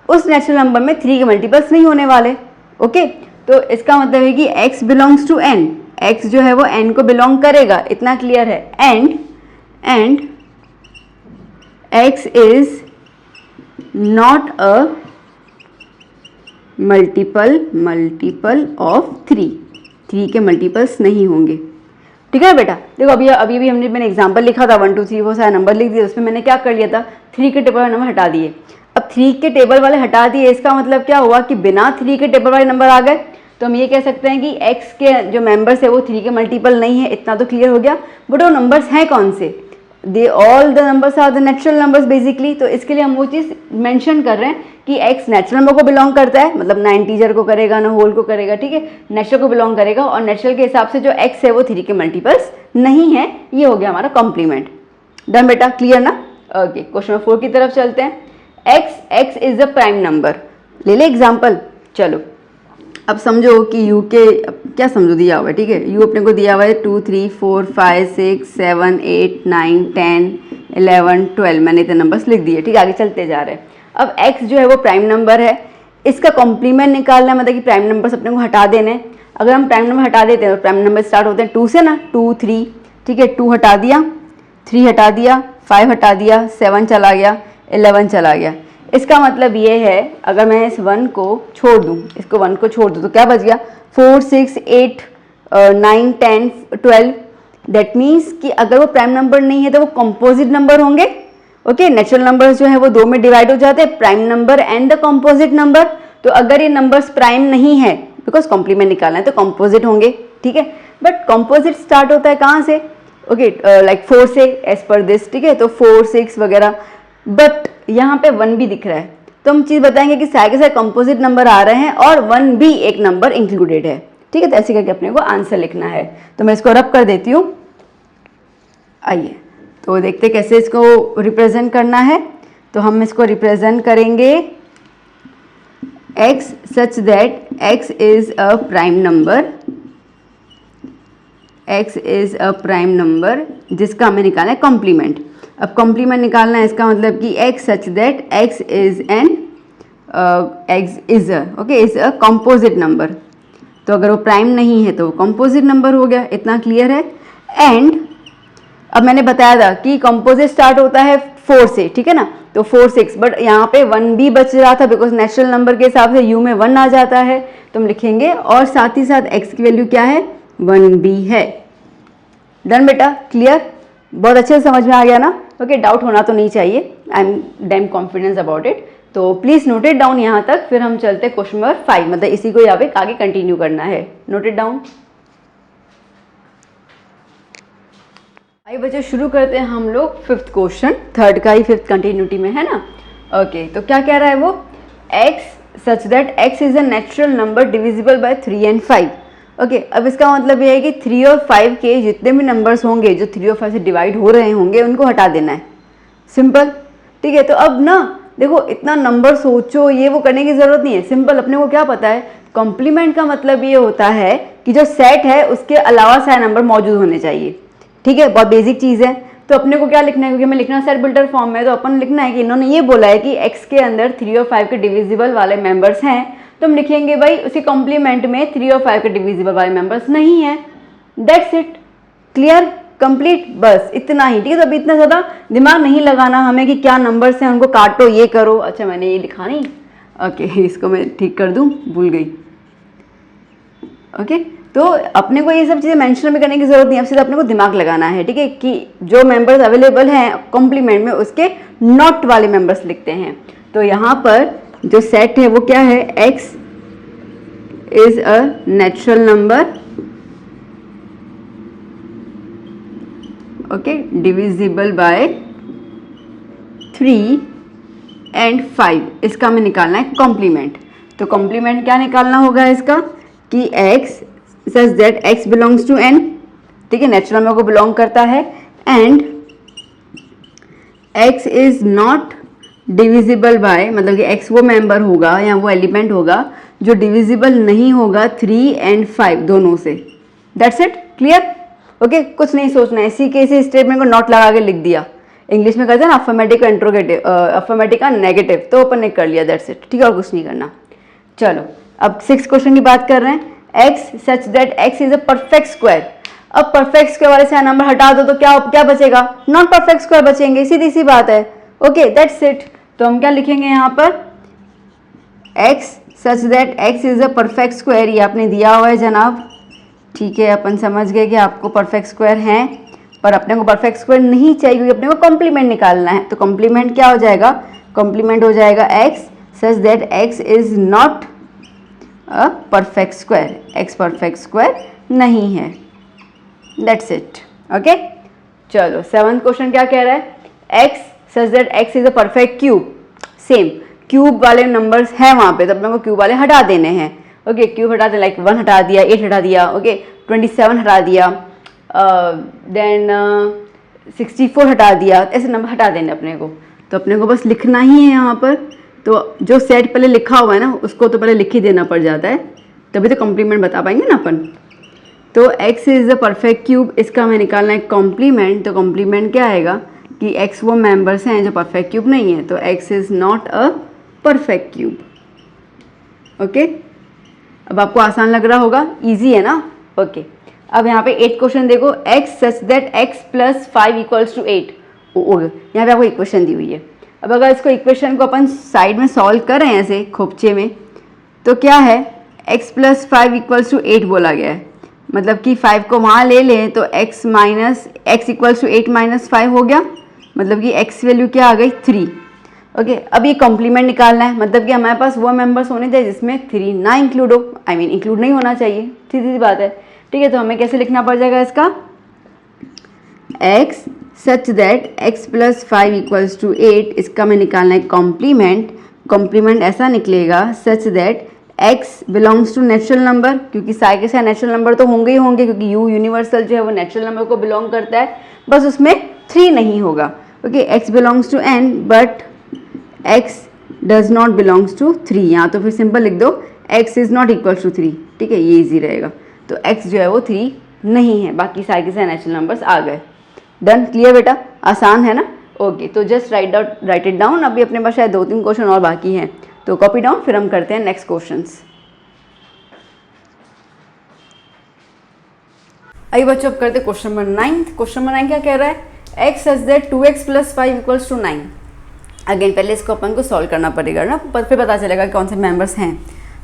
उस नेचुरल नंबर में 3 के मल्टीपल्स नहीं होने वाले। ओके, तो इसका मतलब है कि x belongs to n, x जो है वो n को बिलोंग करेगा, इतना क्लियर है। And x is not a multiple of 3 के मल्टीपल्स नहीं होंगे। ठीक है बेटा, देखो अभी भी मैंने एग्जांपल लिखा था 1 2 3 4 सारे नंबर लिख दिए, उसमें मैंने क्या कर लिया था, 3 के टेबल वाले नंबर हटा दिए। अब 3 के टेबल वाले हटा दिए, इसका मतलब क्या हुआ कि बिना 3 के टेबल वाले नंबर आ गए। तो हम ये कह सकते हैं कि x के जो मेंबर्स है वो 3 के मल्टीपल नहीं है, इतना तो क्लियर हो गया। बट वो नंबर्स हैं कौन से, they all the numbers are the natural numbers basically. तो इसके लिए हम वो चीज़ मेंशन कर रहे हैं कि x नेचुरल नंबर को बिलोंग करता है, मतलब ना इंटीजर को करेगा ना होल को करेगा, ठीक है, नेचुरल को बिलोंग करेगा और नेचुरल के हिसाब से जो x है वो 3 के मल्टीपल्स नहीं है। ये हो गया हमारा कॉम्प्लीमेंट। डन बेटा, क्लियर ना। ओके, क्वेश्चन नंबर 4 की तरफ चलते हैं। x is a prime number, ले ले एग्जाम्पल। चलो अब समझो कि u के क्या समझो दिया हुआ है, ठीक है, u अपने को दिया हुआ है 2 3 4 5 6 7 8 9 10 11 12, मैंने इतने नंबर्स लिख दिए। ठीक है, आगे चलते जा रहे हैं। अब x जो है वो प्राइम नंबर है, इसका कॉम्प्लीमेंट निकालना है, मतलब कि प्राइम नंबर्स अपने को हटा देने। अगर हम प्राइम नंबर हटा देते हैं तो प्राइम नंबर स्टार्ट होते हैं 2 से ना, 2 3, ठीक है, 2 हटा दिया, 3 हटा दिया, 5 हटा दिया, 7 चला गया, 11 चला गया। इसका मतलब ये है अगर मैं इस 1 को छोड़ दूँ, इसको 1 को छोड़ दूँ तो क्या बच गया, 4 6 8 9 10 12। दैट मीन्स कि अगर वो प्राइम नंबर नहीं है तो वो कंपोजिट नंबर होंगे। ओके, नेचुरल नंबर्स जो है वो 2 में डिवाइड हो जाते हैं, prime number and the composite number. तो अगर ये नंबर्स प्राइम नहीं है, बिकॉज कॉम्प्लीमेंट निकालना है तो कंपोजिट होंगे, ठीक है। बट कंपोजिट स्टार्ट होता है कहाँ से, ओके, लाइक 4 से एज पर दिस, ठीक है, तो 4 6 वगैरह। बट यहाँ पे 1 भी दिख रहा है तो हम चीज़ बताएंगे कि सारे के सारे कंपोजिट नंबर आ रहे हैं और 1 भी एक नंबर इंक्लूडेड है, ठीक है। तो ऐसे करके अपने को आंसर लिखना है। तो मैं इसको रब कर देती हूँ। आइए तो देखते कैसे इसको रिप्रेजेंट करना है। तो हम इसको रिप्रेजेंट करेंगे x such that x is a prime number, x is a prime number जिसका हमें निकालना है कॉम्प्लीमेंट। अब कॉम्प्लीमेंट निकालना है, इसका मतलब कि x such that x is an x is a composite number. तो अगर वो प्राइम नहीं है तो वो कंपोजिट नंबर हो गया, इतना क्लियर है। एंड अब मैंने बताया था कि कंपोजिट स्टार्ट होता है 4 से, ठीक है ना, तो 4 6, बट यहाँ पे 1 भी बच रहा था बिकॉज नेचुरल नंबर के हिसाब से u में 1 आ जाता है, तो हम लिखेंगे और साथ ही साथ x की वैल्यू क्या है, 1 भी है। डन बेटा, क्लियर, बहुत अच्छे से समझ में आ गया ना। ओके, डाउट होना तो नहीं चाहिए, I am damn confidence about it. तो प्लीज नोट इट डाउन यहाँ तक, फिर हम चलते क्वेश्चन नंबर 5, मतलब इसी को यहाँ पे आगे कंटिन्यू करना है। Note it down. आइए बच्चों शुरू करते हैं हम लोग 5th क्वेश्चन, 3rd का ही 5th कंटिन्यूटी में है ना। ओके, तो क्या कह रहा है वो, x such that x is a natural number divisible by 3 and 5। Okay, अब इसका मतलब ये है कि 3 और 5 के जितने भी नंबर्स होंगे जो 3 और 5 से डिवाइड हो रहे होंगे उनको हटा देना है, सिंपल, ठीक है। तो अब ना देखो इतना नंबर सोचो ये वो करने की जरूरत नहीं है, सिंपल अपने को क्या पता है, कॉम्प्लीमेंट का मतलब ये होता है कि जो सेट है उसके अलावा सारे नंबर मौजूद होने चाहिए, ठीक है, बहुत बेसिक चीज़ है। तो अपने को क्या लिखना है, क्योंकि हमें लिखना सेट बिल्डर फॉर्म में, तो अपन लिखना है कि इन्होंने ये बोला है कि x के अंदर 3 और 5 के डिविजिबल वाले मेंबर्स हैं, तो हम लिखेंगे भाई उसके कॉम्प्लीमेंट में 3 और 5 के डिविजिबल वाले मेंबर्स नहीं है। दैट्स इट, क्लियर, कंप्लीट, बस इतना ही, ठीक है। तो अभी इतना ज़्यादा दिमाग नहीं लगाना हमें कि क्या नंबर्स हैं उनको काटो ये करो। अच्छा मैंने ये लिखा नहीं, ओके, इसको मैं ठीक कर दूँ, भूल गई। ओके, तो अपने को ये सब चीज़ें मेंशन भी करने की जरूरत नहीं है, अब सीधा अपने को दिमाग लगाना है, ठीक है, कि जो मेंबर्स अवेलेबल हैं कॉम्प्लीमेंट में उसके नॉट वाले मेंबर्स लिखते हैं। तो यहाँ पर जो सेट है वो क्या है, x is a natural number, okay, divisible by 3 and 5, इसका हमें निकालना है कॉम्प्लीमेंट। तो कॉम्प्लीमेंट क्या निकालना होगा इसका कि x such that x belongs to n, ठीक है, नेचुरल नंबर को बिलोंग करता है, and x is not divisible by, मतलब कि x वो मेंबर होगा या वो एलिमेंट होगा जो डिविजिबल नहीं होगा 3 and 5 दोनों से। दैट्स इट, क्लियर, ओके, कुछ नहीं सोचना है, इसी के इसी स्टेटमेंट को नॉट लगा के लिख दिया। इंग्लिश में कहते हैं ना अफर्मेटिव का इंट्रोगेटिव, अफर्मेटिव का नेगेटिव, तो अपन ने कर लिया, दैट्स इट, ठीक है, और कुछ नहीं करना। चलो अब 6th क्वेश्चन की बात कर रहे हैं, x such that x is a perfect square. अब परफेक्ट स्क्वायर वाले से नंबर हटा दो तो क्या बचेगा, नॉन परफेक्ट स्क्वायर बचेंगे, सीधी सी बात है। Okay, that's it. तो हम क्या लिखेंगे यहाँ पर, x such that x is a perfect square, ये आपने दिया हुआ है जनाब, ठीक है, अपन समझ गए कि आपको परफेक्ट स्क्वायर हैं, पर अपने को परफेक्ट स्क्वायर नहीं चाहिए क्योंकि अपने को कॉम्प्लीमेंट निकालना है। तो कॉम्प्लीमेंट क्या हो जाएगा, कॉम्प्लीमेंट हो जाएगा x such that x is not a perfect square, x perfect square नहीं है। That's it, okay. चलो 7th क्वेश्चन क्या कह रहा है, x such that x is a perfect cube. Same cube वाले नंबर्स हैं वहाँ पे, तो अपने को क्यूब वाले हटा देने हैं। ओके, क्यूब हटा दे, लाइक 1 हटा दिया, 8 हटा दिया, ओके, 27 हटा दिया, देन 64 हटा दिया, ऐसे नंबर हटा देने अपने को। तो अपने को बस लिखना ही है यहाँ पर, तो जो सेट पहले लिखा हुआ है ना उसको तो पहले लिख ही देना पड़ जाता है, तभी तो कॉम्प्लीमेंट बता पाएंगे ना अपन। तो x is a perfect cube, इसका हमें निकालना है कॉम्प्लीमेंट। तो कॉम्प्लीमेंट क्या आएगा कि x वो मेंबर्स हैं जो परफेक्ट क्यूब नहीं है, तो x is not a perfect cube. Okay, अब आपको आसान लग रहा होगा, इजी है ना। ओके, अब यहाँ पे 8 क्वेश्चन देखो, x such that x plus 5 equals to 8। यहाँ पे आपको इक्वेशन दी हुई है। अब अगर इसको इक्वेशन को अपन साइड में सॉल्व करें ऐसे खोपचे में, तो क्या है, x प्लस 5 इक्वल्स टू 8 बोला गया है, मतलब कि 5 को वहाँ ले लें तो x इक्वल्स टू 8 माइनस 5 हो गया, मतलब कि x वैल्यू क्या आ गई 3। ओके, अब ये कॉम्प्लीमेंट निकालना है, मतलब कि हमारे पास वो मेंबर्स होने चाहिए जिसमें 3 ना इंक्लूड हो, इंक्लूड नहीं होना चाहिए, सीधी बात है। ठीक है, तो हमें कैसे लिखना पड़ जाएगा इसका, x such that x plus 5 equals to 8, इसका हमें निकालना है कॉम्प्लीमेंट ऐसा निकलेगा such that x belongs to natural number, क्योंकि सारे के सारे नेचुरल नंबर तो होंगे ही होंगे, क्योंकि u यूनिवर्सल जो है वो नेचुरल नंबर को बिलोंग करता है, बस उसमें 3 नहीं होगा। Okay, x belongs to n but x does not belongs to 3, यहाँ तो फिर सिंपल लिख दो x is not equal to 3। ठीक है, ये इजी रहेगा। तो x जो है वो 3 नहीं है, बाकी सारे के सारे नेचुरल नंबर्स आ गए। डन, क्लियर बेटा, आसान है ना। ओके, तो जस्ट राइट इट डाउन। अभी अपने पास शायद 2-3 क्वेश्चन और बाकी हैं, तो कॉपी डाउन, फिर हम करते हैं नेक्स्ट क्वेश्चंस। आइए बच्चों, अब करते क्वेश्चन नंबर 9। क्वेश्चन नंबर 9 क्या कह रहा है, x such that 2x plus 5 equals to 9। Again पहले इसको अपन को सॉल्व करना पड़ेगा ना, फिर पता चलेगा कौन से मेंबर्स हैं।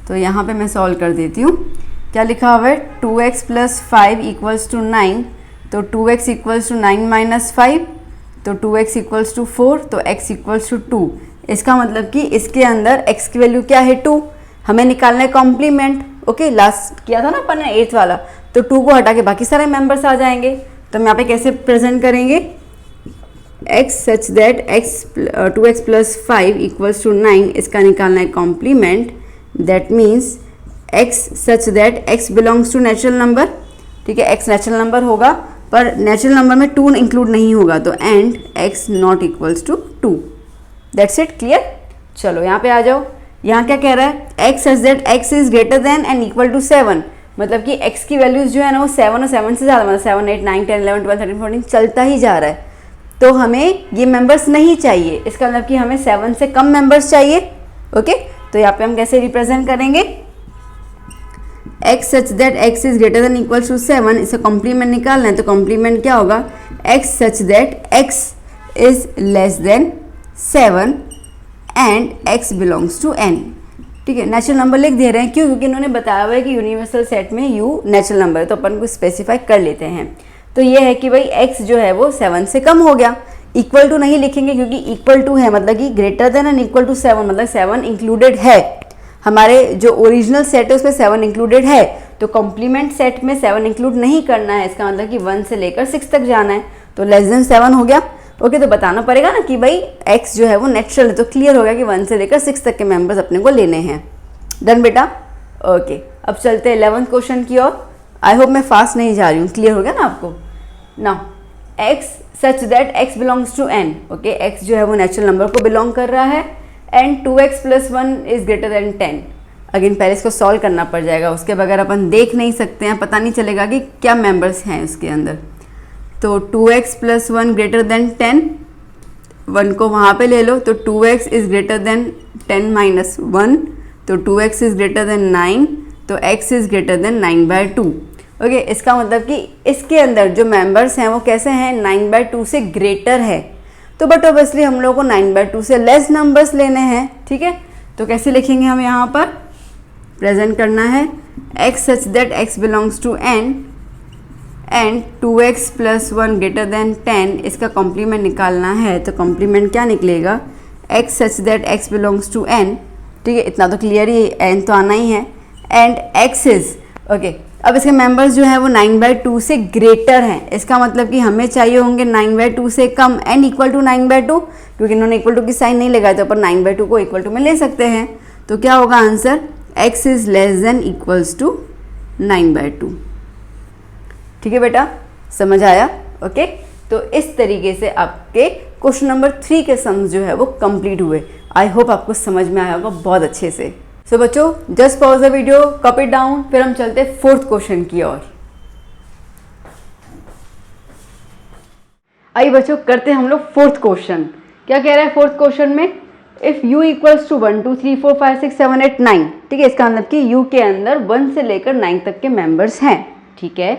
तो यहाँ पे मैं सॉल्व कर देती हूँ। क्या लिखा हुआ है, 2x प्लस 5 इक्वल्स टू 9, तो 2x इक्वल्स टू 9 माइनस 5, तो 2x इक्वल्स टू 4, तो x इक्वल्स टू 2। इसका मतलब कि इसके अंदर x की वैल्यू क्या है 2, हमें निकालना है कॉम्प्लीमेंट। ओके, लास्ट किया था ना अपन ने 8th वाला, तो 2 को हटा के बाकी सारे मेंबर्स आ जाएंगे। तो हम यहाँ पे कैसे प्रेजेंट करेंगे, x such that 2x plus 5 equals to 9, इसका निकालना है complement, that means x such that x belongs to natural number. ठीक है, x नेचुरल नंबर होगा, पर नेचुरल नंबर में 2 इंक्लूड नहीं होगा, तो and x not equals to 2। That's it, clear. चलो यहाँ पे आ जाओ। यहाँ क्या कह रहा है, x such that x is greater than and equal to 7, मतलब कि x की वैल्यूज जो है ना वो 7 और 7 से ज़्यादा, मतलब 7, 8, 9, 10, 11, 12, 13, 14 चलता ही जा रहा है। तो हमें ये मेंबर्स नहीं चाहिए, इसका मतलब कि हमें 7 से कम मेंबर्स चाहिए। ओके, तो यहाँ पे हम कैसे रिप्रेजेंट करेंगे, x such that x is greater than equal to 7, इसे कॉम्प्लीमेंट निकालना है, तो कॉम्प्लीमेंट क्या होगा, x such that x is less than 7 and x belongs to n। ठीक है, नेचुरल नंबर लिख दे रहे हैं, क्यों, क्योंकि इन्होंने बताया हुआ है कि यूनिवर्सल सेट में u नेचुरल नंबर है, तो अपन को स्पेसिफाई कर लेते हैं। तो ये है कि भाई x जो है वो 7 से कम हो गया। इक्वल टू नहीं लिखेंगे, क्योंकि इक्वल टू है मतलब कि greater than and equal to 7, मतलब 7 इंक्लूडेड है, हमारे जो ओरिजिनल सेट है उसमें 7 इंक्लूडेड है, तो कॉम्प्लीमेंट सेट में 7 इंक्लूड नहीं करना है, इसका मतलब कि 1 से लेकर 6 तक जाना है, तो लेस देन 7 हो गया। ओके, तो बताना पड़ेगा ना कि भाई x जो है वो नेचुरल है, तो क्लियर हो गया कि 1 से लेकर 6 तक के मेंबर्स अपने को लेने हैं। डन बेटा। ओके, अब चलते हैं 11th क्वेश्चन की ओर। आई होप मैं फास्ट नहीं जा रही हूँ, क्लियर हो गया ना आपको। Now x such that x belongs to n। Okay, x जो है वो नेचुरल नंबर को बिलोंग कर रहा है, and 2x plus 1 is greater than 10। Again पहले इसको सॉल्व करना पड़ जाएगा, उसके बगैर अपन देख नहीं सकते हैं, पता नहीं चलेगा कि क्या मेंबर्स हैं उसके अंदर। तो 2x प्लस 1 ग्रेटर देन 10, 1 को वहाँ पे ले लो, तो 2x is greater than 10 minus 1, तो 2x इज ग्रेटर देन 9, तो x is greater then 9/2। Okay, इसका मतलब कि इसके अंदर जो मेंबर्स हैं वो कैसे हैं, 9/2 से ग्रेटर है, तो बट ऑब्वियसली हम लोग को 9/2 से लेस नंबर्स लेने हैं। ठीक है, तो कैसे लिखेंगे, हम यहाँ पर प्रेजेंट करना है x such that x belongs to n and 2x plus 1 greater than 10, इसका कॉम्प्लीमेंट निकालना है, तो कॉम्प्लीमेंट क्या निकलेगा, x such that x belongs to n। ठीक है, इतना तो क्लियर ही, n तो आना ही है, एंड x इज ओके। अब इसके मेंबर्स जो है वो 9/2 से ग्रेटर हैं, इसका मतलब कि हमें चाहिए होंगे 9/2 से कम एंड इक्वल टू 9/2, क्योंकि इन्होंने इक्वल टू की साइन नहीं लगाया, तो अपन 9/2 को इक्वल टू में ले सकते हैं। तो क्या होगा answer, x is less than equals to 9/2। ठीक है बेटा, समझ आया। ओके, तो इस तरीके से आपके क्वेश्चन नंबर 3 के सम्स जो है वो कंप्लीट हुए। आई होप आपको समझ में आया होगा बहुत अच्छे से। सो बच्चों, just pause the video, copy down, फिर हम चलते हैं 4th क्वेश्चन की ओर। आइए बच्चों, करते हैं हम लोग 4th क्वेश्चन। क्या कह रहा है 4th क्वेश्चन में, इफ़ u इक्वल्स टू 1 2 3 4 5 6 7 8 9, ठीक है, इसका मतलब कि u के अंदर 1 से लेकर 9 तक के मेंबर्स हैं, ठीक है।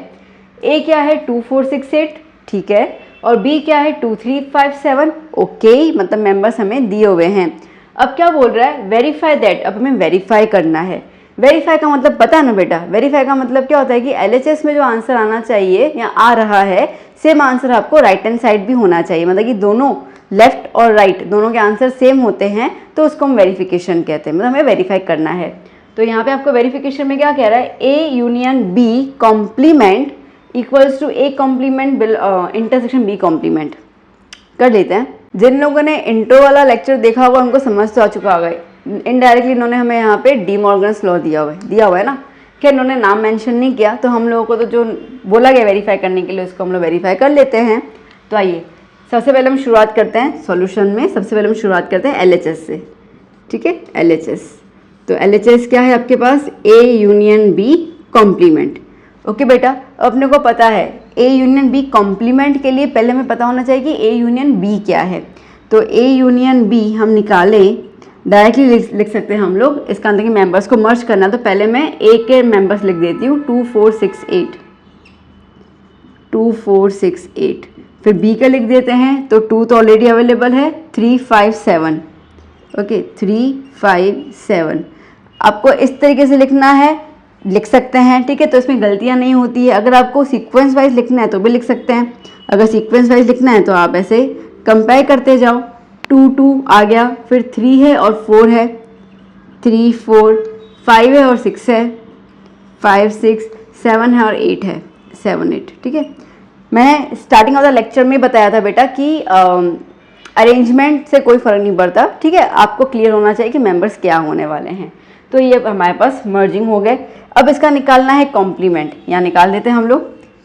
a क्या है 2 4 6 8, ठीक है, और b क्या है 2 3 5 7, ओके, मतलब मेंबर्स हमें दिए हुए हैं। अब क्या बोल रहा है, वेरीफाई दैट, अब हमें वेरीफाई करना है। वेरीफाई का मतलब पता है ना बेटा, वेरीफाई का मतलब क्या होता है कि LHS में जो आंसर आना चाहिए या आ रहा है, सेम आंसर आपको राइट हैंड साइड भी होना चाहिए, मतलब कि दोनों लेफ्ट और राइट दोनों के आंसर सेम होते हैं, तो उसको हम वेरिफिकेशन कहते हैं, मतलब हमें वेरीफाई करना है। तो यहाँ पे आपको वेरिफिकेशन में क्या कह रहा है, A union B complement equals to A complement intersection B complement. कर लेते हैं। जिन लोगों ने इंट्रो वाला लेक्चर देखा होगा उनको समझ तो आ चुका होगा, इनडायरेक्टली इन्होंने हमें यहाँ पे डी मॉर्गन्स लॉ दिया हुआ है ना। खैर इन्होंने नाम मेंशन नहीं किया, तो हम लोगों को तो जो बोला गया वेरीफाई करने के लिए उसको हम लोग वेरीफाई कर लेते हैं। तो आइए सबसे पहले हम शुरुआत करते हैं सॉल्यूशन में, सबसे पहले हम शुरुआत करते हैं LHS से, ठीक है, LHS। तो LHS क्या है आपके पास, A union B complement. Okay बेटा, अब अपने को पता है A यूनियन B कॉम्प्लीमेंट के लिए पहले हमें पता होना चाहिए कि A यूनियन B क्या है। तो A यूनियन B हम निकालें, डायरेक्टली लिख सकते हैं हम लोग, इसका अंदर के मेंबर्स को मर्ज करना। तो पहले मैं A के मेंबर्स लिख देती हूँ 2 4 6 8, 2 4 6 8, फिर B का लिख देते हैं, तो 2 तो ऑलरेडी अवेलेबल है, 3 5 7, ओके 3 5 7। आपको इस तरीके से लिखना है, लिख सकते हैं, ठीक है, तो इसमें गलतियां नहीं होती है। अगर आपको सीक्वेंस वाइज लिखना है तो भी लिख सकते हैं, अगर सीक्वेंस वाइज लिखना है तो आप ऐसे कंपेयर करते जाओ, 2 2 आ गया, फिर 3 है और 4 है, 3 4, 5 है और 6 है, 5 6, 7 है और 8 है, 7 8, ठीक है। मैं स्टार्टिंग ऑफ द लेक्चर में बताया था बेटा कि अरेंजमेंट से कोई फ़र्क नहीं पड़ता, ठीक है, आपको क्लियर होना चाहिए कि मेंबर्स क्या होने वाले हैं। तो ये हमारे पास मर्जिंग हो गए। अब इसका निकालना है कॉम्प्लीमेंट, यहाँ निकाल देते हैं हम लोग,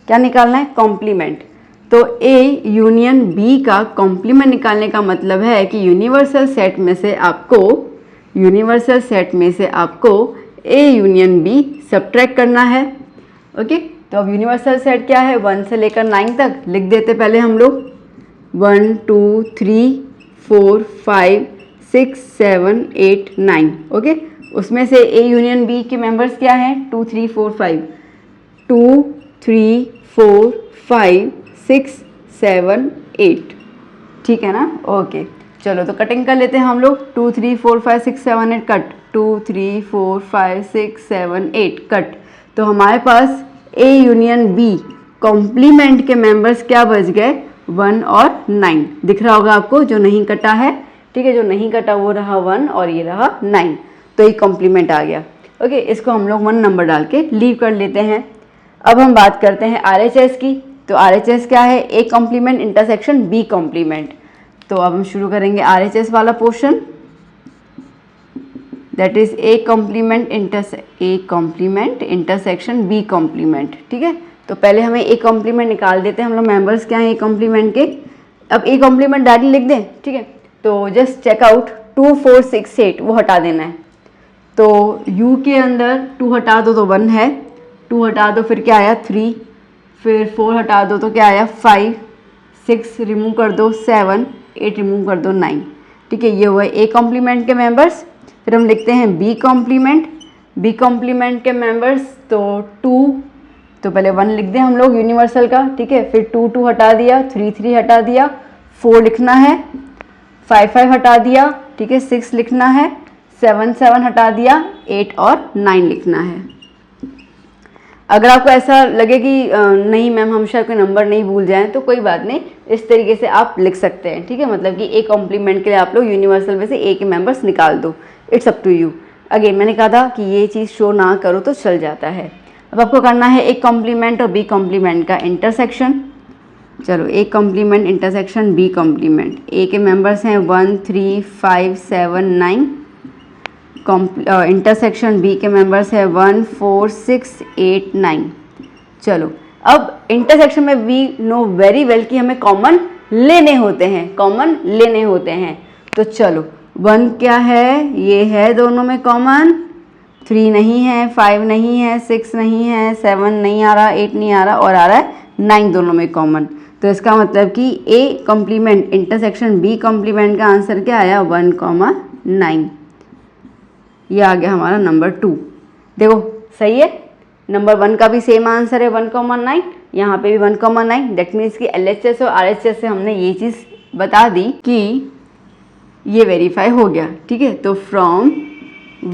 क्या निकालना है, कॉम्प्लीमेंट। तो A यूनियन B का कॉम्प्लीमेंट निकालने का मतलब है कि यूनिवर्सल सेट में से आपको A यूनियन B सब्ट्रैक्ट करना है, ओके। तो अब यूनिवर्सल सेट क्या है, 1 से लेकर 9 तक लिख देते पहले हम लोग, 1 2 3 4 5 6 7 8 9, ओके। उसमें से A यूनियन B के मेंबर्स क्या हैं, 2 3 4 5, 2 3 4 5 6 7 8, ठीक है ना, ओके। चलो तो कटिंग कर लेते हैं हम लोग, 2 3 4 5 6 7 8 कट, 2 3 4 5 6 7 8 कट। तो हमारे पास A यूनियन B कॉम्प्लीमेंट के मेंबर्स क्या बच गए, 1 और 9, दिख रहा होगा आपको, जो नहीं कटा है, ठीक है, जो नहीं कटा वो रहा 1 और ये रहा 9, तो ये कॉम्प्लीमेंट आ गया, ओके। इसको हम लोग 1 नंबर डाल के लीव कर लेते हैं। अब हम बात करते हैं RHS की। तो RHS क्या है, A complement intersection B complement. तो अब हम शुरू करेंगे RHS वाला portion, that is A complement intersection B complement, ठीक है। तो पहले हमें A कॉम्प्लीमेंट निकाल देते हैं हम लोग, मेंबर्स क्या हैं A कॉम्प्लीमेंट के। अब A कॉम्प्लीमेंट डायरेक्टली लिख दें, ठीक है। तो जस्ट चेक आउट 2 4 6 8 वो हटा देना है। तो U के अंदर 2 हटा दो तो 1 है, 2 हटा दो फिर क्या आया 3, फिर 4 हटा दो तो क्या आया 5, 6 रिमूव कर दो 7, 8 रिमूव कर दो 9, ठीक है। ये हुआ A कॉम्प्लीमेंट के मेंबर्स। फिर हम लिखते हैं B कॉम्प्लीमेंट के मेंबर्स, तो 2, तो पहले 1 लिख दें हम लोग यूनिवर्सल का, ठीक है, फिर 2 2 हटा दिया, 3 3 हटा दिया, 4 लिखना है, 5 5 हटा दिया, ठीक है, 6 लिखना है, 7 7 हटा दिया, 8 और 9 लिखना है। अगर आपको ऐसा लगे कि नहीं मैम हम शायद कोई नंबर नहीं भूल जाएं, तो कोई बात नहीं, इस तरीके से आप लिख सकते हैं, ठीक है। मतलब कि A कॉम्प्लीमेंट के लिए आप लोग यूनिवर्सल में से A के मेंबर्स निकाल दो, it's up to you. Again मैंने कहा था कि ये चीज़ शो ना करो तो चल जाता है। अब आपको करना है A कॉम्प्लीमेंट और B कॉम्प्लीमेंट का इंटरसेक्शन। चलो A complement intersection B complement. A के मेंबर्स हैं 1 3 5 7 9, इंटरसेक्शन B के मेंबर्स है 1 4 6 8 9। चलो अब इंटरसेक्शन में वी नो वेरी वेल कि हमें कॉमन लेने होते हैं, तो चलो 1 क्या है, ये है दोनों में कॉमन, 3 नहीं है, 5 नहीं है, 6 नहीं है, 7 नहीं आ रहा, 8 नहीं आ रहा, और आ रहा है 9 दोनों में कॉमन। तो इसका मतलब कि A complement intersection B complement का आंसर क्या आया 1, 9। ये आ गया हमारा नंबर 2। देखो सही है, नंबर 1 का भी सेम आंसर है 1,9, यहाँ पे भी 1,9। दैट मीन्स कि LHS और RHS से हमने ये चीज़ बता दी कि ये वेरीफाई हो गया। ठीक है, तो फ्रॉम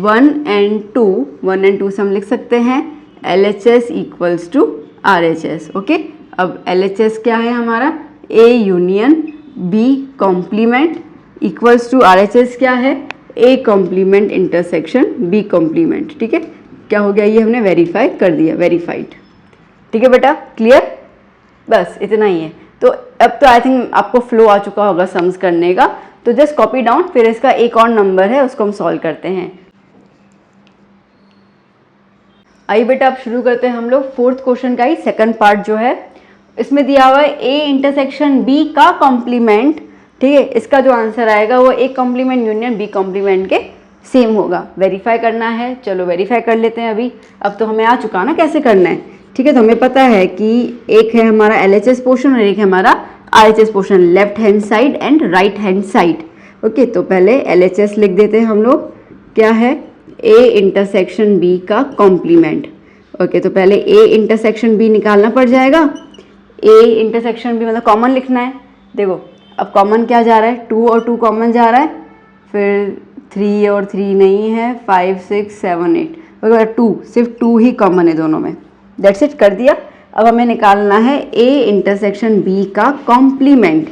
1 and 2 से हम लिख सकते हैं LHS equals to RHS। Okay, अब LHS क्या है हमारा, A union B complement equals to RHS क्या है, A complement intersection B complement. ठीक है, क्या हो गया, ये हमने वेरीफाई कर दिया, वेरीफाइड। ठीक है बेटा, क्लियर, बस इतना ही है। तो अब तो आई थिंक आपको फ्लो आ चुका होगा सम्स करने का, तो जस्ट कॉपी डाउन, फिर इसका एक और नंबर है उसको हम सॉल्व करते हैं। आइए बेटा अब शुरू करते हैं हम लोग फोर्थ क्वेश्चन का ही सेकंड पार्ट जो है। इसमें दिया हुआ है A इंटरसेक्शन B का कॉम्प्लीमेंट। ठीक है, इसका जो आंसर आएगा वो A complement union B complement के सेम होगा। वेरीफाई करना है, चलो वेरीफाई कर लेते हैं अभी। अब तो हमें आ चुका ना कैसे करना है। ठीक है, तो हमें पता है कि एक है हमारा LHS पोर्शन और एक है हमारा RHS portion, left hand side and right hand side. Okay, तो पहले LHS लिख देते हैं हम लोग, क्या है A इंटरसेक्शन B का कॉम्प्लीमेंट। ओके, तो पहले A इंटरसेक्शन B निकालना पड़ जाएगा। A इंटरसेक्शन B मतलब कॉमन लिखना है। देखो अब कॉमन क्या जा रहा है, 2 और 2 कॉमन जा रहा है, फिर 3 और 3 नहीं है, 5 6 7 8, अगर 2, सिर्फ 2 ही कॉमन है दोनों में। दैट्स इट, कर दिया। अब हमें निकालना है A इंटरसेक्शन B का कॉम्प्लीमेंट।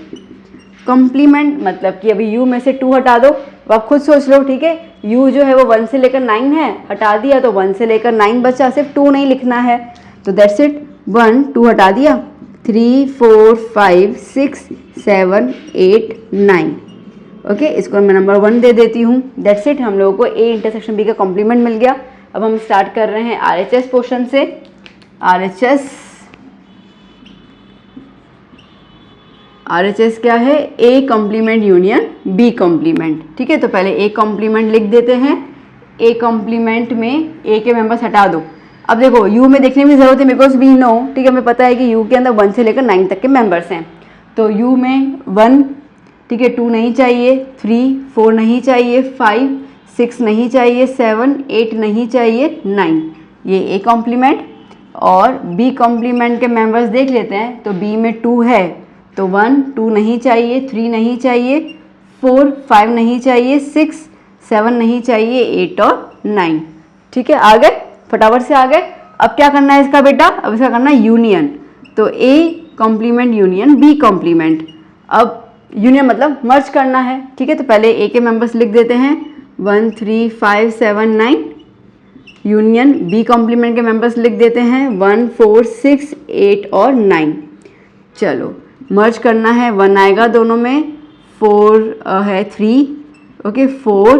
कॉम्प्लीमेंट मतलब कि अभी U में से 2 हटा दो, अब आप खुद सोच लो। ठीक है, U जो है वो 1 से लेकर 9 है, हटा दिया तो 1 से लेकर 9 बचा, सिर्फ 2 नहीं लिखना है। तो दैट्स इट, 1 2 हटा दिया, 3 4 5 6 7 8 9। ओके, इसको मैं नंबर 1 दे देती हूँ। दैट्स इट, हम लोगों को A इंटरसेक्शन B का कॉम्प्लीमेंट मिल गया। अब हम स्टार्ट कर रहे हैं RHS पोर्शन से। RHS क्या है, A complement union B complement. ठीक है, तो पहले A कॉम्प्लीमेंट लिख देते हैं। A कॉम्प्लीमेंट में A के मेंबर्स हटा दो। अब देखो U में देखने की जरूरत है, बिकॉज वी नो, ठीक है, हमें पता है कि U के अंदर 1 से लेकर 9 तक के मेंबर्स हैं। तो U में 1, ठीक है, 2 नहीं चाहिए, 3 4 नहीं चाहिए, 5 6 नहीं चाहिए, 7 8 नहीं चाहिए, 9, ये A कॉम्प्लीमेंट। और B कॉम्प्लीमेंट के मेंबर्स देख लेते हैं, तो B में 2 है, तो 1 2 नहीं चाहिए, 3 नहीं चाहिए, 4 5 नहीं चाहिए, 6 7 नहीं चाहिए, 8 और 9। ठीक है, आ गए, फटाफट से आ गए। अब क्या करना है इसका बेटा, अब इसका करना है यूनियन। तो A complement union B complement. अब यूनियन मतलब मर्ज करना है। ठीक है, तो पहले A के मेंबर्स लिख देते हैं, 1 3 5 7 9। यूनियन B कॉम्प्लीमेंट के मेंबर्स लिख देते हैं, 1 4 6 8 और 9। चलो मर्ज करना है, 1 आएगा दोनों में, 4 है 3, ओके 4,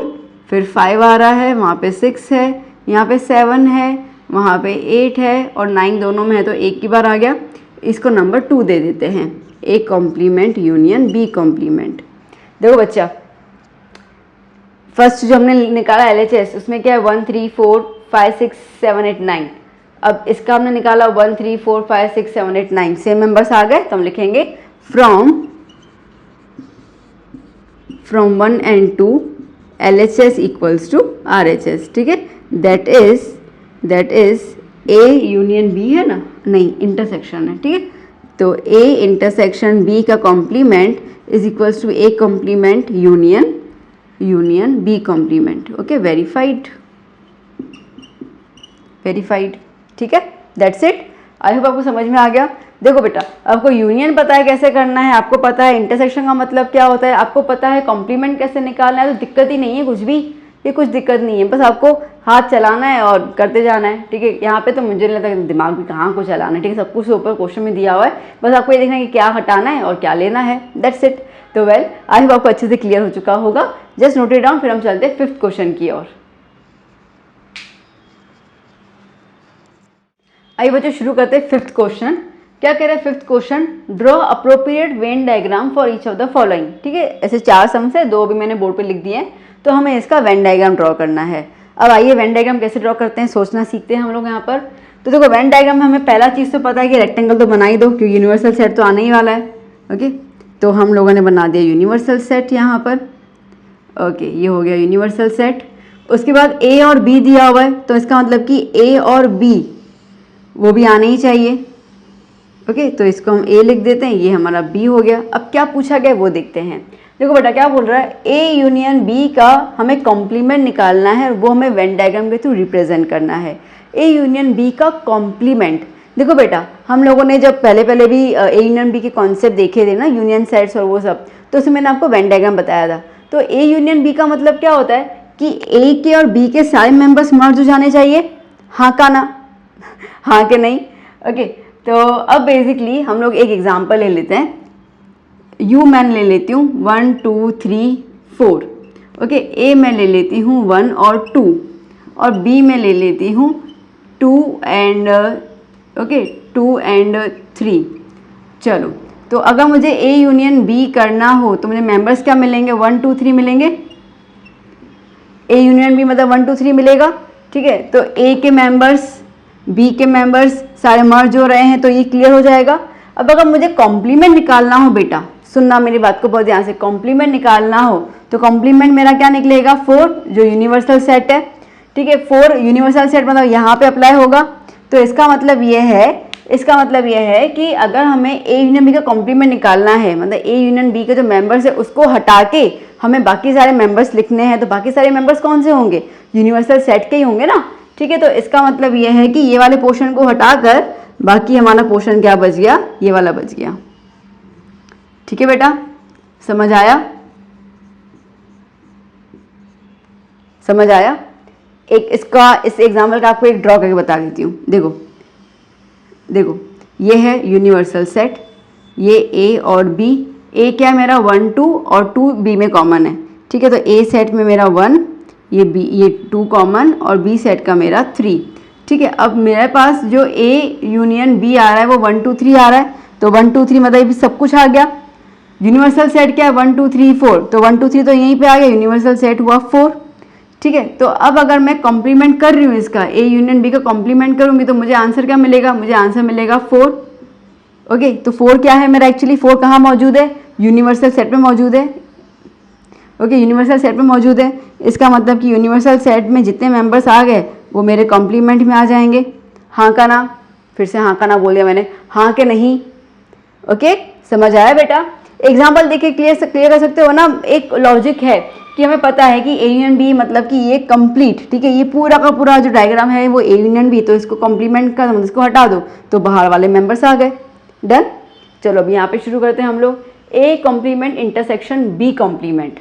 फिर 5 आ रहा है, वहाँ पे 6 है, यहाँ पे 7 है, वहाँ पे 8 है और 9 दोनों में है, तो एक की बार आ गया। इसको नंबर 2 दे देते हैं, A complement union B complement. देखो बच्चा, फर्स्ट जो हमने निकाला LHS, उसमें क्या है 1 3 4 5 6 7 8 9। अब इसका हमने निकाला 1 3 4 5 6 7 8 9, सेम मेंबर्स आ गए, तो हम लिखेंगे from 1 and 2 LHS equals to RHS। ठीक है, that is A union B है ना, नहीं इंटरसेक्शन है। ठीक है, तो A इंटरसेक्शन B का complement is equals to A complement union B complement. Okay, verified. ठीक है, दैट्स इट। आई होप आपको समझ में आ गया। देखो बेटा, आपको यूनियन पता है कैसे करना है, आपको पता है इंटरसेक्शन का मतलब क्या होता है, आपको पता है कॉम्प्लीमेंट कैसे निकालना है, तो दिक्कत ही नहीं है कुछ भी, ये कुछ दिक्कत नहीं है, बस आपको हाथ चलाना है और करते जाना है। ठीक है, यहाँ पे तो मुझे नहीं लगता दिमाग भी कहाँ को चलाना है। ठीक है, सब कुछ ऊपर क्वेश्चन में दिया हुआ है, बस आपको ये देखना है कि क्या हटाना है और क्या लेना है, दैट्स इट। तो वेल, आई होप आपको अच्छे से क्लियर हो चुका होगा। जस्ट नोट इट डाउन, फिर हम चलते हैं 5th क्वेश्चन की ओर। आइए बच्चों शुरू करते हैं 5th क्वेश्चन। क्या कह रहे हैं 5th question, draw appropriate Venn diagram for each of the following. ठीक है, ऐसे 4 सम्स है, 2 भी मैंने बोर्ड पे लिख दिए हैं, तो हमें इसका वेन डायग्राम ड्रॉ करना है। अब आइए वेन डायग्राम कैसे ड्रॉ करते हैं सोचना सीखते हैं हम लोग यहाँ पर। तो देखो वेन डायग्राम में हमें पहला चीज़ तो पता है कि रेक्टेंगल तो बना ही दो, क्योंकि यूनिवर्सल सेट तो आने ही वाला है। ओके, तो हम लोगों ने बना दिया यूनिवर्सल सेट यहाँ पर। ओके, ये हो गया यूनिवर्सल सेट। उसके बाद ए और बी दिया हुआ है, तो इसका मतलब कि ए और बी वो भी आने ही चाहिए। ओके, तो इसको हम ए लिख देते हैं, ये हमारा बी हो गया। अब क्या पूछा गया वो देखते हैं। देखो बेटा क्या बोल रहा है, ए यूनियन बी का हमें कॉम्प्लीमेंट निकालना है, वो हमें वेन डायग्राम के थ्रू रिप्रेजेंट करना है। ए यूनियन बी का कॉम्प्लीमेंट, देखो बेटा हम लोगों ने जब पहले भी ए यूनियन बी के कॉन्सेप्ट देखे थे ना, यूनियन सेट्स और वो सब, तो उसमें मैंने आपको वेन डायग्राम बताया था। तो ए यूनियन बी का मतलब क्या होता है कि ए के और बी के सारे मेंबर्स मर्ज हो जाने चाहिए, हाँ का ना, हाँ के नहीं। ओके, तो अब बेसिकली हम लोग एक एग्जांपल ले लेते हैं। यू मैं ले लेती हूँ 1 2 3 4। ओके, ए मैं ले लेती हूँ 1 और 2, और बी में ले लेती हूँ 2 एंड 2 एंड 3। चलो, तो अगर मुझे ए यूनियन बी करना हो तो मुझे मेंबर्स क्या मिलेंगे, 1 2 3 मिलेंगे। ए यूनियन बी मतलब 1 2 3 मिलेगा, ठीक है। तो ए के मेंबर्स बी के मेंबर्स सारे मर्ज हो रहे हैं, तो ये क्लियर हो जाएगा। अब अगर मुझे कॉम्प्लीमेंट निकालना हो, बेटा सुनना मेरी बात को बहुत ध्यान से, कॉम्प्लीमेंट निकालना हो तो कॉम्प्लीमेंट मेरा क्या निकलेगा, 4 जो यूनिवर्सल सेट है, ठीक है। 4 यूनिवर्सल सेट मतलब यहाँ पे अप्लाई होगा। तो इसका मतलब ये है कि अगर हमें ए यूनियन बी का कॉम्प्लीमेंट निकालना है, मतलब ए यूनियन बी के जो मेंबर्स है उसको हटा के हमें बाकी सारे मेंबर्स लिखने हैं, तो बाकी सारे मेंबर्स कौन से होंगे, यूनिवर्सल सेट के ही होंगे ना, ठीक है। तो इसका मतलब ये है कि ये वाले पोर्शन को हटाकर बाकी हमारा पोर्शन क्या बच गया, ये वाला बच गया। ठीक है बेटा, समझ आया? समझ आया? एक इस एग्जाम्पल का आपको एक ड्रॉ करके बता देती हूँ। देखो ये है यूनिवर्सल सेट, ये ए और बी। ए क्या है मेरा 1 2 और 2 बी में कॉमन है, ठीक है। तो ए सेट में मेरा 1, ये 2 कॉमन, और बी सेट का मेरा 3, ठीक है। अब मेरे पास जो ए यूनियन बी आ रहा है वो 1 2 3 आ रहा है, तो 1 2 3 मतलब ये सब कुछ आ गया। यूनिवर्सल सेट क्या है 1 2 3 4, तो 1 2 3 तो यहीं पे आ गया, यूनिवर्सल सेट हुआ 4, ठीक है। तो अब अगर मैं कॉम्प्लीमेंट कर रही हूँ इसका, ए यूनियन बी का कॉम्प्लीमेंट करूंगी तो मुझे आंसर क्या मिलेगा, मुझे आंसर मिलेगा 4। ओके, तो 4 क्या है मेरा, एक्चुअली 4 कहाँ मौजूद है, यूनिवर्सल सेट में मौजूद है। ओके, यूनिवर्सल सेट में मौजूद है, इसका मतलब कि यूनिवर्सल सेट में जितने मेंबर्स आ गए वो मेरे कॉम्प्लीमेंट में आ जाएंगे। हाँ का ना, फिर से हाँ का ना बोल दिया मैंने, हाँ के नहीं। ओके, समझ आया बेटा? एग्जाम्पल देखिए, क्लियर कर सकते हो ना। एक लॉजिक है कि हमें पता है कि ए यूनियन बी मतलब कि ये कंप्लीट, ठीक है, ये पूरा का पूरा जो डायग्राम है वो ए यूनियन बी, तो इसको कॉम्प्लीमेंट कर दो, इसको हटा दो तो बाहर वाले मेंबर्स आ गए। डन। चलो अब यहाँ पे शुरू करते हैं हम लोग, A complement intersection B complement.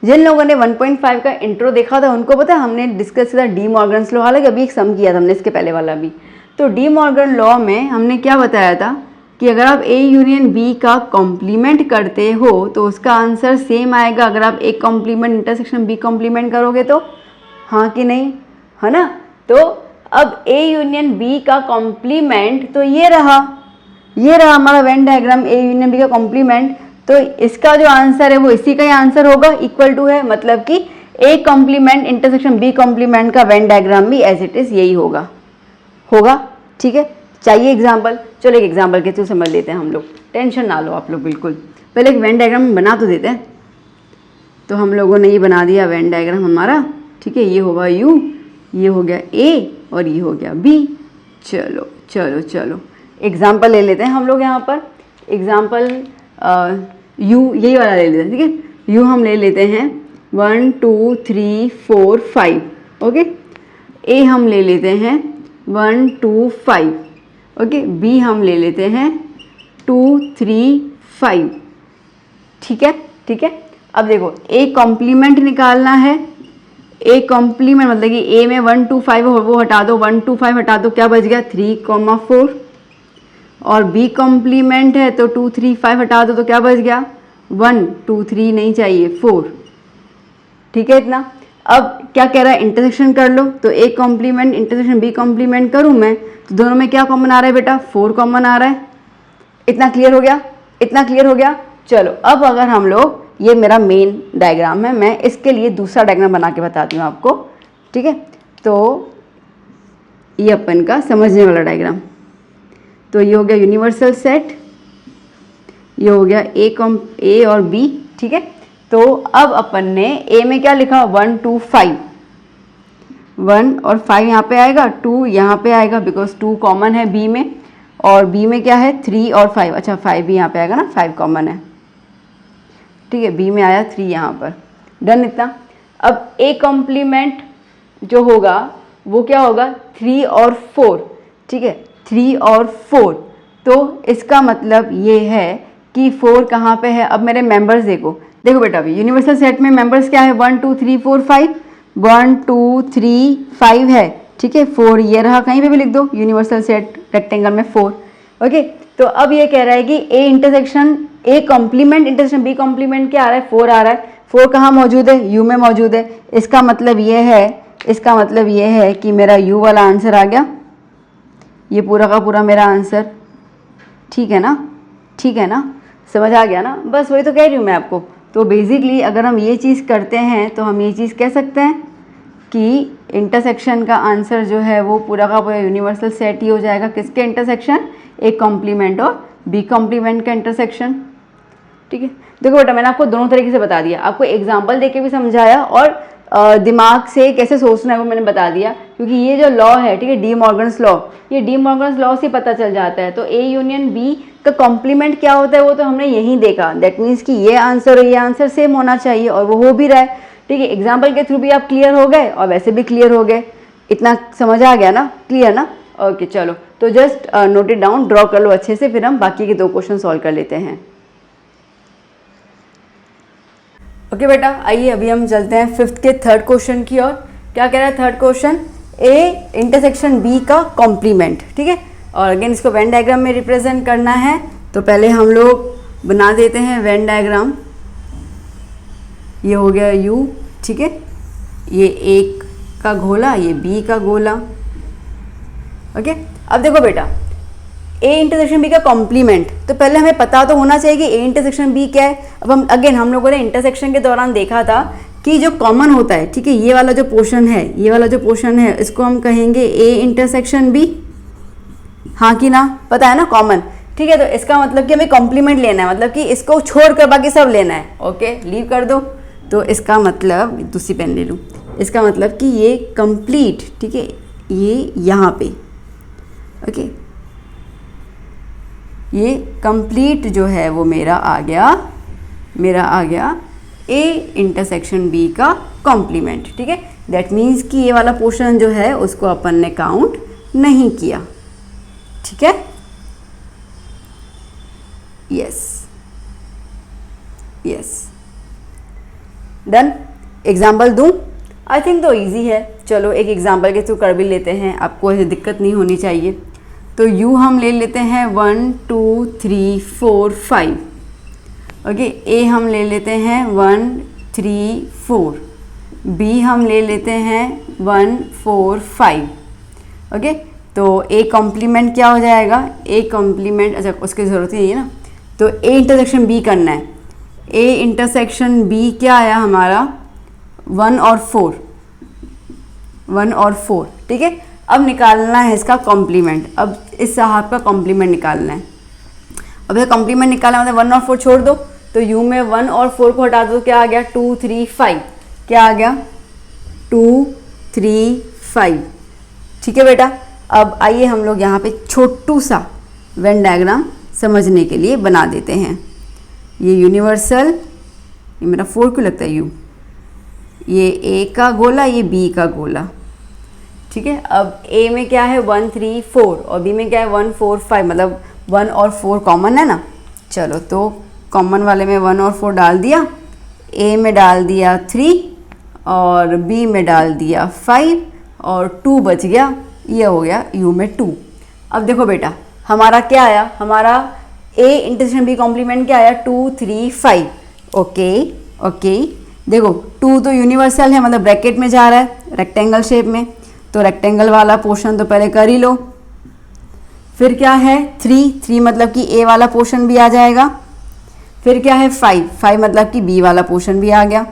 जिन लोगों ने 1.5 का इंट्रो देखा था उनको पता है हमने डिस्कस किया था डी मॉर्गन्स लॉ, हालांकि अभी एक सम किया था हमने इसके पहले वाला भी। तो डी मॉर्गन लॉ में हमने क्या बताया था कि अगर आप ए यूनियन बी का कॉम्प्लीमेंट करते हो तो उसका आंसर सेम आएगा अगर आप A complement intersection B complement करोगे तो, हाँ कि नहीं, है ना। तो अब ए यूनियन बी का कॉम्प्लीमेंट तो ये रहा हमारा Venn diagram, A union B का कॉम्प्लीमेंट, तो इसका जो आंसर है वो इसी का ही आंसर होगा, इक्वल टू है, मतलब कि A complement intersection B complement का वेन डायग्राम भी एज इट इज यही होगा। ठीक है। चाहिए एग्जाम्पल, चलो एक एग्जाम्पल के थ्रू समझ लेते हैं हम लोग, टेंशन ना लो आप लोग बिल्कुल। पहले एक वेन डायग्राम बना तो देते हैं। तो हम लोगों ने ये बना दिया वेन डायग्राम हमारा, ठीक है। ये होगा यू, ये हो गया ए और ये हो गया बी। चलो एग्जाम्पल ले लेते हैं हम लोग यहाँ पर। एग्जाम्पल यू यही वाला ले लेते हैं, ठीक है। यू हम ले लेते हैं 1 2 3 4 5, ओके। ए हम ले लेते हैं 1 2 5, ओके। बी हम ले लेते हैं 2 3 5, ठीक है। अब देखो ए कॉम्प्लीमेंट निकालना है, ए कॉम्प्लीमेंट मतलब कि ए में 1 2 5 वो हटा दो, 1 2 5 हटा दो, क्या बच गया 3 4, और बी कॉम्प्लीमेंट है तो 2 3 5 हटा दो तो क्या बच गया 1 2 3 नहीं चाहिए 4, ठीक है इतना। अब क्या कह रहा है, इंटरसेक्शन कर लो, तो A complement intersection B complement करूँ मैं तो दोनों में क्या कॉमन आ रहा है बेटा, 4 कॉमन आ रहा है। इतना क्लियर हो गया। चलो अब अगर हम लोग, ये मेरा मेन डायग्राम है, मैं इसके लिए दूसरा डायग्राम बना के बताती हूँ आपको, ठीक है। तो ये अपन का समझने वाला डायग्राम, तो ये हो गया यूनिवर्सल सेट, ये हो गया ए और बी, ठीक है। तो अब अपन ने ए में क्या लिखा 1 2 5, 1 और 5 यहाँ पे आएगा, 2 यहाँ पे आएगा बिकॉज 2 कॉमन है बी में, और बी में क्या है 3 और 5, अच्छा 5 भी यहाँ पे आएगा ना, 5 कॉमन है, ठीक है, बी में आया 3 यहाँ पर, डन इतना। अब ए कॉम्प्लीमेंट जो होगा वो क्या होगा 3 और 4, ठीक है, 3 और 4, तो इसका मतलब ये है कि 4 कहाँ पे है। अब मेरे मेंबर्स देखो बेटा, अभी यूनिवर्सल सेट में मेंबर्स क्या है 1 2 3 4 5, 1 2 3 5 है, ठीक है, 4 ये रहा, कहीं पे भी लिख दो यूनिवर्सल सेट रेक्टेंगल में 4, ओके। तो अब ये कह रहा है कि A intersection A complement intersection B complement क्या आ रहा है 4 आ रहा है, 4 कहाँ मौजूद है यू में मौजूद है, इसका मतलब ये है कि मेरा यू वाला आंसर आ गया, ये पूरा का पूरा मेरा आंसर, ठीक है ना, समझ आ गया ना, बस वही तो कह रही हूँ मैं आपको। तो बेसिकली अगर हम ये चीज़ करते हैं तो हम ये चीज़ कह सकते हैं कि इंटरसेक्शन का आंसर जो है वो पूरा का पूरा यूनिवर्सल सेट ही हो जाएगा, किसके इंटरसेक्शन, ए कॉम्प्लीमेंट और बी कॉम्प्लीमेंट का इंटरसेक्शन, ठीक है। देखो बेटा मैंने आपको दोनों तरीके से बता दिया, आपको एग्जाम्पल देके भी समझाया और दिमाग से कैसे सोचना है वो मैंने बता दिया, क्योंकि ये जो लॉ है, ठीक है, डी मॉर्गन्स लॉ, ये डी मॉर्गन्स लॉ से पता चल जाता है। तो ए यूनियन बी का कॉम्प्लीमेंट क्या होता है वो तो हमने यही देखा, दैट मीन्स कि ये आंसर और ये आंसर सेम होना चाहिए, और वो हो भी रहा है, ठीक है। एग्जाम्पल के थ्रू भी आप क्लियर हो गए और वैसे भी क्लियर हो गए, इतना समझ आ गया ना, क्लियर ना, ओके। चलो तो just note it down, draw कर लो अच्छे से, फिर हम बाकी के 2 क्वेश्चन सॉल्व कर लेते हैं। ओके बेटा, आइए अभी हम चलते हैं 5th के 3rd क्वेश्चन की ओर। क्या कह रहा है 3rd question, A intersection B का कॉम्प्लीमेंट, ठीक है, और अगेन इसको वेन डायग्राम में रिप्रेजेंट करना है। तो पहले हम लोग बना देते हैं वेन डायग्राम, ये हो गया यू, ठीक है, ये ए का गोला, ये बी का गोला, ओके। अब देखो बेटा ए इंटरसेक्शन बी का कॉम्प्लीमेंट, तो पहले हमें पता तो होना चाहिए कि ए इंटरसेक्शन बी क्या है। अब हम लोगों ने इंटरसेक्शन के दौरान देखा था कि जो कॉमन होता है, ठीक है, ये वाला जो पोर्शन है, इसको हम कहेंगे ए इंटरसेक्शन बी, हाँ कि ना, पता है ना, कॉमन, ठीक है। तो इसका मतलब कि हमें कॉम्प्लीमेंट लेना है, मतलब कि इसको छोड़कर बाकी सब लेना है, ओके, लीव कर दो। तो इसका मतलब, दूसरी पेन ले लूँ, इसका मतलब कि ये कंप्लीट, ठीक है, ये यहाँ पे, ओके, ये कंप्लीट जो है वो मेरा आ गया ए इंटरसेक्शन बी का कॉम्प्लीमेंट, ठीक है। दैट मीन्स कि ये वाला पोर्शन जो है उसको अपन ने काउंट नहीं किया, ठीक है, यस, डन। एग्जाम्पल दूं, आई थिंक तो इजी है, चलो एक एग्जाम्पल के थ्रू कर भी लेते हैं, आपको ऐसी दिक्कत नहीं होनी चाहिए। तो यू हम ले लेते हैं 1 2 3 4 5, ओके। ए हम ले लेते हैं 1 3 4, बी हम ले लेते हैं 1 4 5, ओके। तो ए कॉम्प्लीमेंट क्या हो जाएगा, ए कॉम्प्लीमेंट, अच्छा उसकी ज़रूरत ही नहीं है ना, तो ए इंटरसेक्शन बी करना है। ए इंटरसेक्शन बी क्या आया हमारा 1 और 4, ठीक है। अब निकालना है इसका कॉम्प्लीमेंट, अब इस साहब का कॉम्प्लीमेंट निकालना है। अब ये कॉम्प्लीमेंट निकालना मतलब 1 और 4 छोड़ दो, तो यू में 1 और 4 को हटा दो, क्या आ गया 2 3 5, क्या आ गया 2 3 5, ठीक है बेटा। अब आइए हम लोग यहाँ पे छोटू सा वेन डायग्राम समझने के लिए बना देते हैं। ये यूनिवर्सल, ये मेरा 4 क्यों लगता है यू, ये ए का गोला, ये बी का गोला, ठीक है। अब ए में क्या है 1 3 4 और बी में क्या है 1 4 5, मतलब 1 और 4 कॉमन है ना। चलो तो कॉमन वाले में 1 और 4 डाल दिया, ए में डाल दिया 3 और बी में डाल दिया 5 और 2 बच गया, ये हो गया यू में 2। अब देखो बेटा हमारा क्या आया, हमारा ए इंटरसेक्शन बी कॉम्प्लीमेंट क्या आया 2 3 5, ओके। देखो 2 तो यूनिवर्सल है, मतलब ब्रैकेट में जा रहा है रेक्टेंगल शेप में, तो रेक्टेंगल वाला पोर्शन तो पहले कर ही लो। फिर क्या है 3 मतलब कि ए वाला पोर्शन भी आ जाएगा। फिर क्या है 5 मतलब कि बी वाला पोर्शन भी आ गया।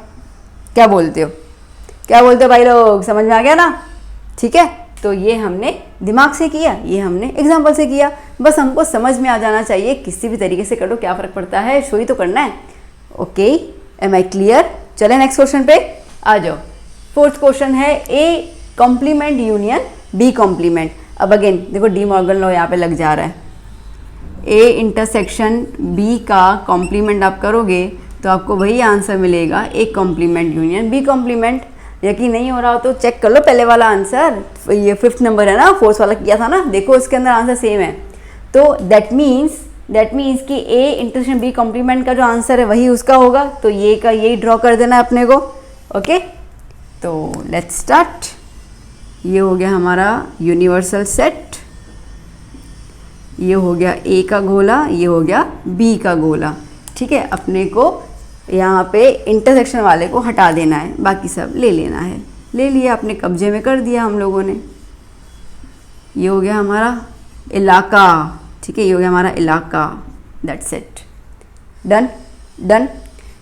क्या बोलते हो भाई लोग, समझ में आ गया ना, ठीक है। तो ये हमने दिमाग से किया, ये हमने एग्जाम्पल से किया, बस हमको समझ में आ जाना चाहिए, किसी भी तरीके से करो क्या फ़र्क पड़ता है, शो ही तो करना है, ओके। Am I clear? चले नेक्स्ट क्वेश्चन पे आ जाओ। फोर्थ क्वेश्चन है A complement union B complement. अब अगेन देखो डी मॉर्गन लॉ यहाँ पे लग जा रहा है। ए इंटरसेक्शन बी का कॉम्प्लीमेंट आप करोगे तो आपको वही आंसर मिलेगा, A complement union B complement. यकीन नहीं हो रहा हो तो चेक कर लो पहले वाला आंसर, ये 5th नंबर है ना, 4th वाला किया था ना, देखो इसके अंदर आंसर सेम है। तो दैट मीन्स कि ए इंटरसेक्शन बी कॉम्प्लीमेंट का जो आंसर है वही उसका होगा, तो ये का यही ड्रॉ कर देना है अपने को। ओके, तो लेट्स स्टार्ट। ये हो गया हमारा यूनिवर्सल सेट, ये हो गया ए का गोला, ये हो गया बी का गोला। ठीक है, अपने को यहाँ पे इंटरसेक्शन वाले को हटा देना है, बाकी सब ले लेना है। ले लिया, अपने कब्जे में कर दिया हम लोगों ने। ये हो गया हमारा इलाका। ठीक है, ये हो गया हमारा इलाका। That's it, done done.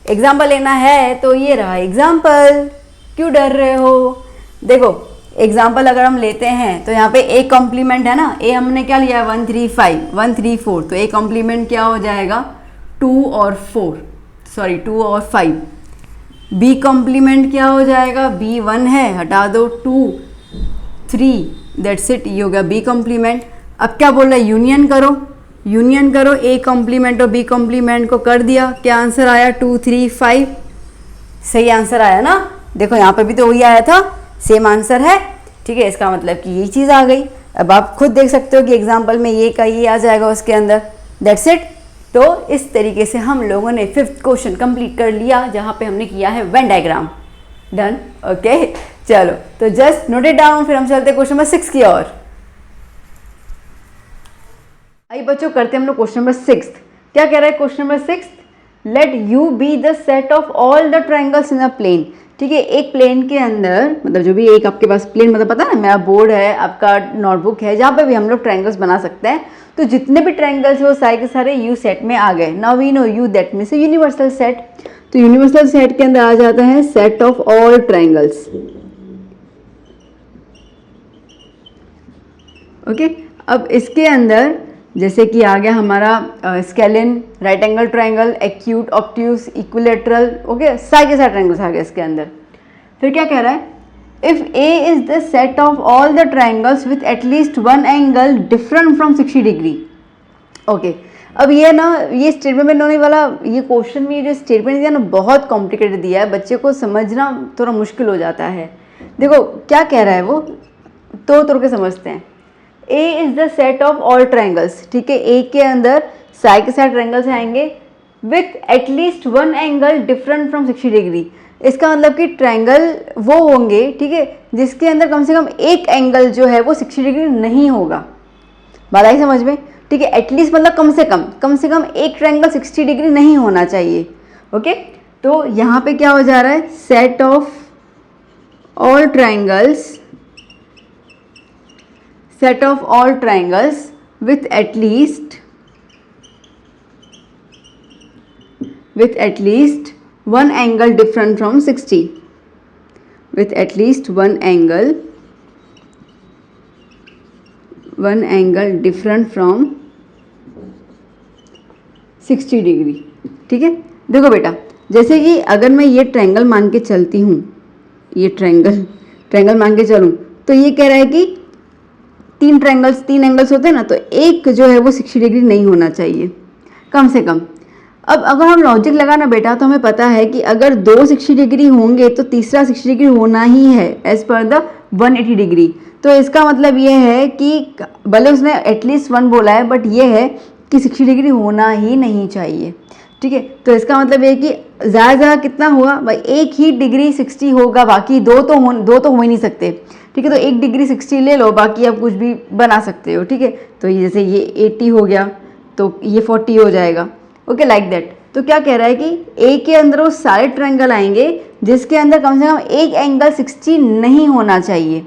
Example लेना है तो ये रहा एग्जाम्पल। क्यों डर रहे हो? देखो एग्जाम्पल अगर हम लेते हैं तो यहाँ पे ए कॉम्प्लीमेंट है ना, ए हमने क्या लिया है 1 3 5 1 3 4, तो ए कॉम्प्लीमेंट क्या हो जाएगा 2 और 5। बी कॉम्प्लीमेंट क्या हो जाएगा, बी 1 है, हटा दो 2 3, दैट्स इट, ये हो गया बी कॉम्प्लीमेंट। अब क्या बोल रहा है, यूनियन करो ए कॉम्प्लीमेंट और बी कॉम्प्लीमेंट को कर दिया। क्या आंसर आया 2 3 5, सही आंसर आया ना। देखो यहाँ पर भी तो वही आया था, सेम आंसर है। ठीक है, इसका मतलब कि यही चीज़ आ गई। अब आप खुद देख सकते हो कि एग्जाम्पल में ये का ये आ जाएगा उसके अंदर, दैट्स इट। तो इस तरीके से हम लोगों ने 5th क्वेश्चन कंप्लीट कर लिया, जहाँ पे हमने किया है वेन डायग्राम। डन, ओके चलो, तो जस्ट नोट इट डाउन, फिर हम चलते क्वेश्चन नंबर 6 की ओर। आइए बच्चों, करते हैं हम लोग क्वेश्चन नंबर 6। क्या कह रहा है question number 6? Let U be the set of all the triangles in a plane. ठीक है, एक प्लेन के अंदर, मतलब जो भी एक आपके पास प्लेन, मतलब पता है ना, मेरा बोर्ड है, आपका नोटबुक है, जहाँ पे भी हम लोग ट्रायंगल्स बना सकते हैं। तो जितने भी ट्रायंगल्स है वो सारे के सारे यू सेट में आ गए। Now we know U, that means universal set. तो यूनिवर्सल सेट के अंदर आ जाता है set of all triangles. Okay, अब इसके अंदर जैसे कि आ गया हमारा scalene, right angle triangle, acute, obtuse, equilateral. Okay, सारे के सारे ट्रायंगल्स आ गए इसके अंदर। फिर क्या कह रहा है, if A is the set of all the triangles with at least one angle different from 60 degree. Okay, अब ये ना, ये स्टेटमेंट होने वाला, ये क्वेश्चन में ये जो स्टेटमेंट दिया ना बहुत कॉम्प्लिकेटेड दिया है, बच्चे को समझना थोड़ा मुश्किल हो जाता है। देखो क्या कह रहा है वो, तो के समझते हैं। A is the set of all triangles. ठीक है, ए के अंदर सारे के सारे ट्रायंगल्स आएंगे with at least one angle different from 60 degree. इसका मतलब कि ट्रायंगल वो होंगे, ठीक है, जिसके अंदर कम से कम एक एंगल जो है वो 60 डिग्री नहीं होगा। बात आई समझ में? ठीक है, एटलीस्ट मतलब कम से कम एक ट्रायंगल 60 डिग्री नहीं होना चाहिए। ओके, तो यहाँ पे क्या हो जा रहा है, set of all triangles with at least one angle different from 60, with at least one angle different from 60 degree. ठीक है, देखो बेटा, जैसे कि अगर मैं ये ट्रायंगल मान के चलती हूँ, ये ट्रायंगल मान के चलूँ, तो ये कह रहा है कि तीन एंगल्स होते हैं ना, तो एक जो है वो 60 डिग्री नहीं होना चाहिए कम से कम। अब अगर हम लॉजिक लगाना बेटा, तो हमें पता है कि अगर दो 60 डिग्री होंगे तो तीसरा 60 डिग्री होना ही है एज पर द 180 डिग्री। तो इसका मतलब ये है कि भले उसने एटलीस्ट 1 बोला है, बट ये है कि 60 डिग्री होना ही नहीं चाहिए। ठीक है, तो इसका मतलब ये कि ज़्यादा कितना हुआ भाई, एक ही डिग्री 60 होगा, बाकी दो तो हो ही नहीं सकते। ठीक है, तो 1 डिग्री 60 ले लो, बाकी आप कुछ भी बना सकते हो। ठीक है, तो जैसे ये 80 हो गया तो ये 40 हो जाएगा। Okay, like that. तो क्या कह रहा है कि ए के अंदर वो सारे ट्रायंगल आएंगे जिसके अंदर कम से कम एक एंगल 60 नहीं होना चाहिए।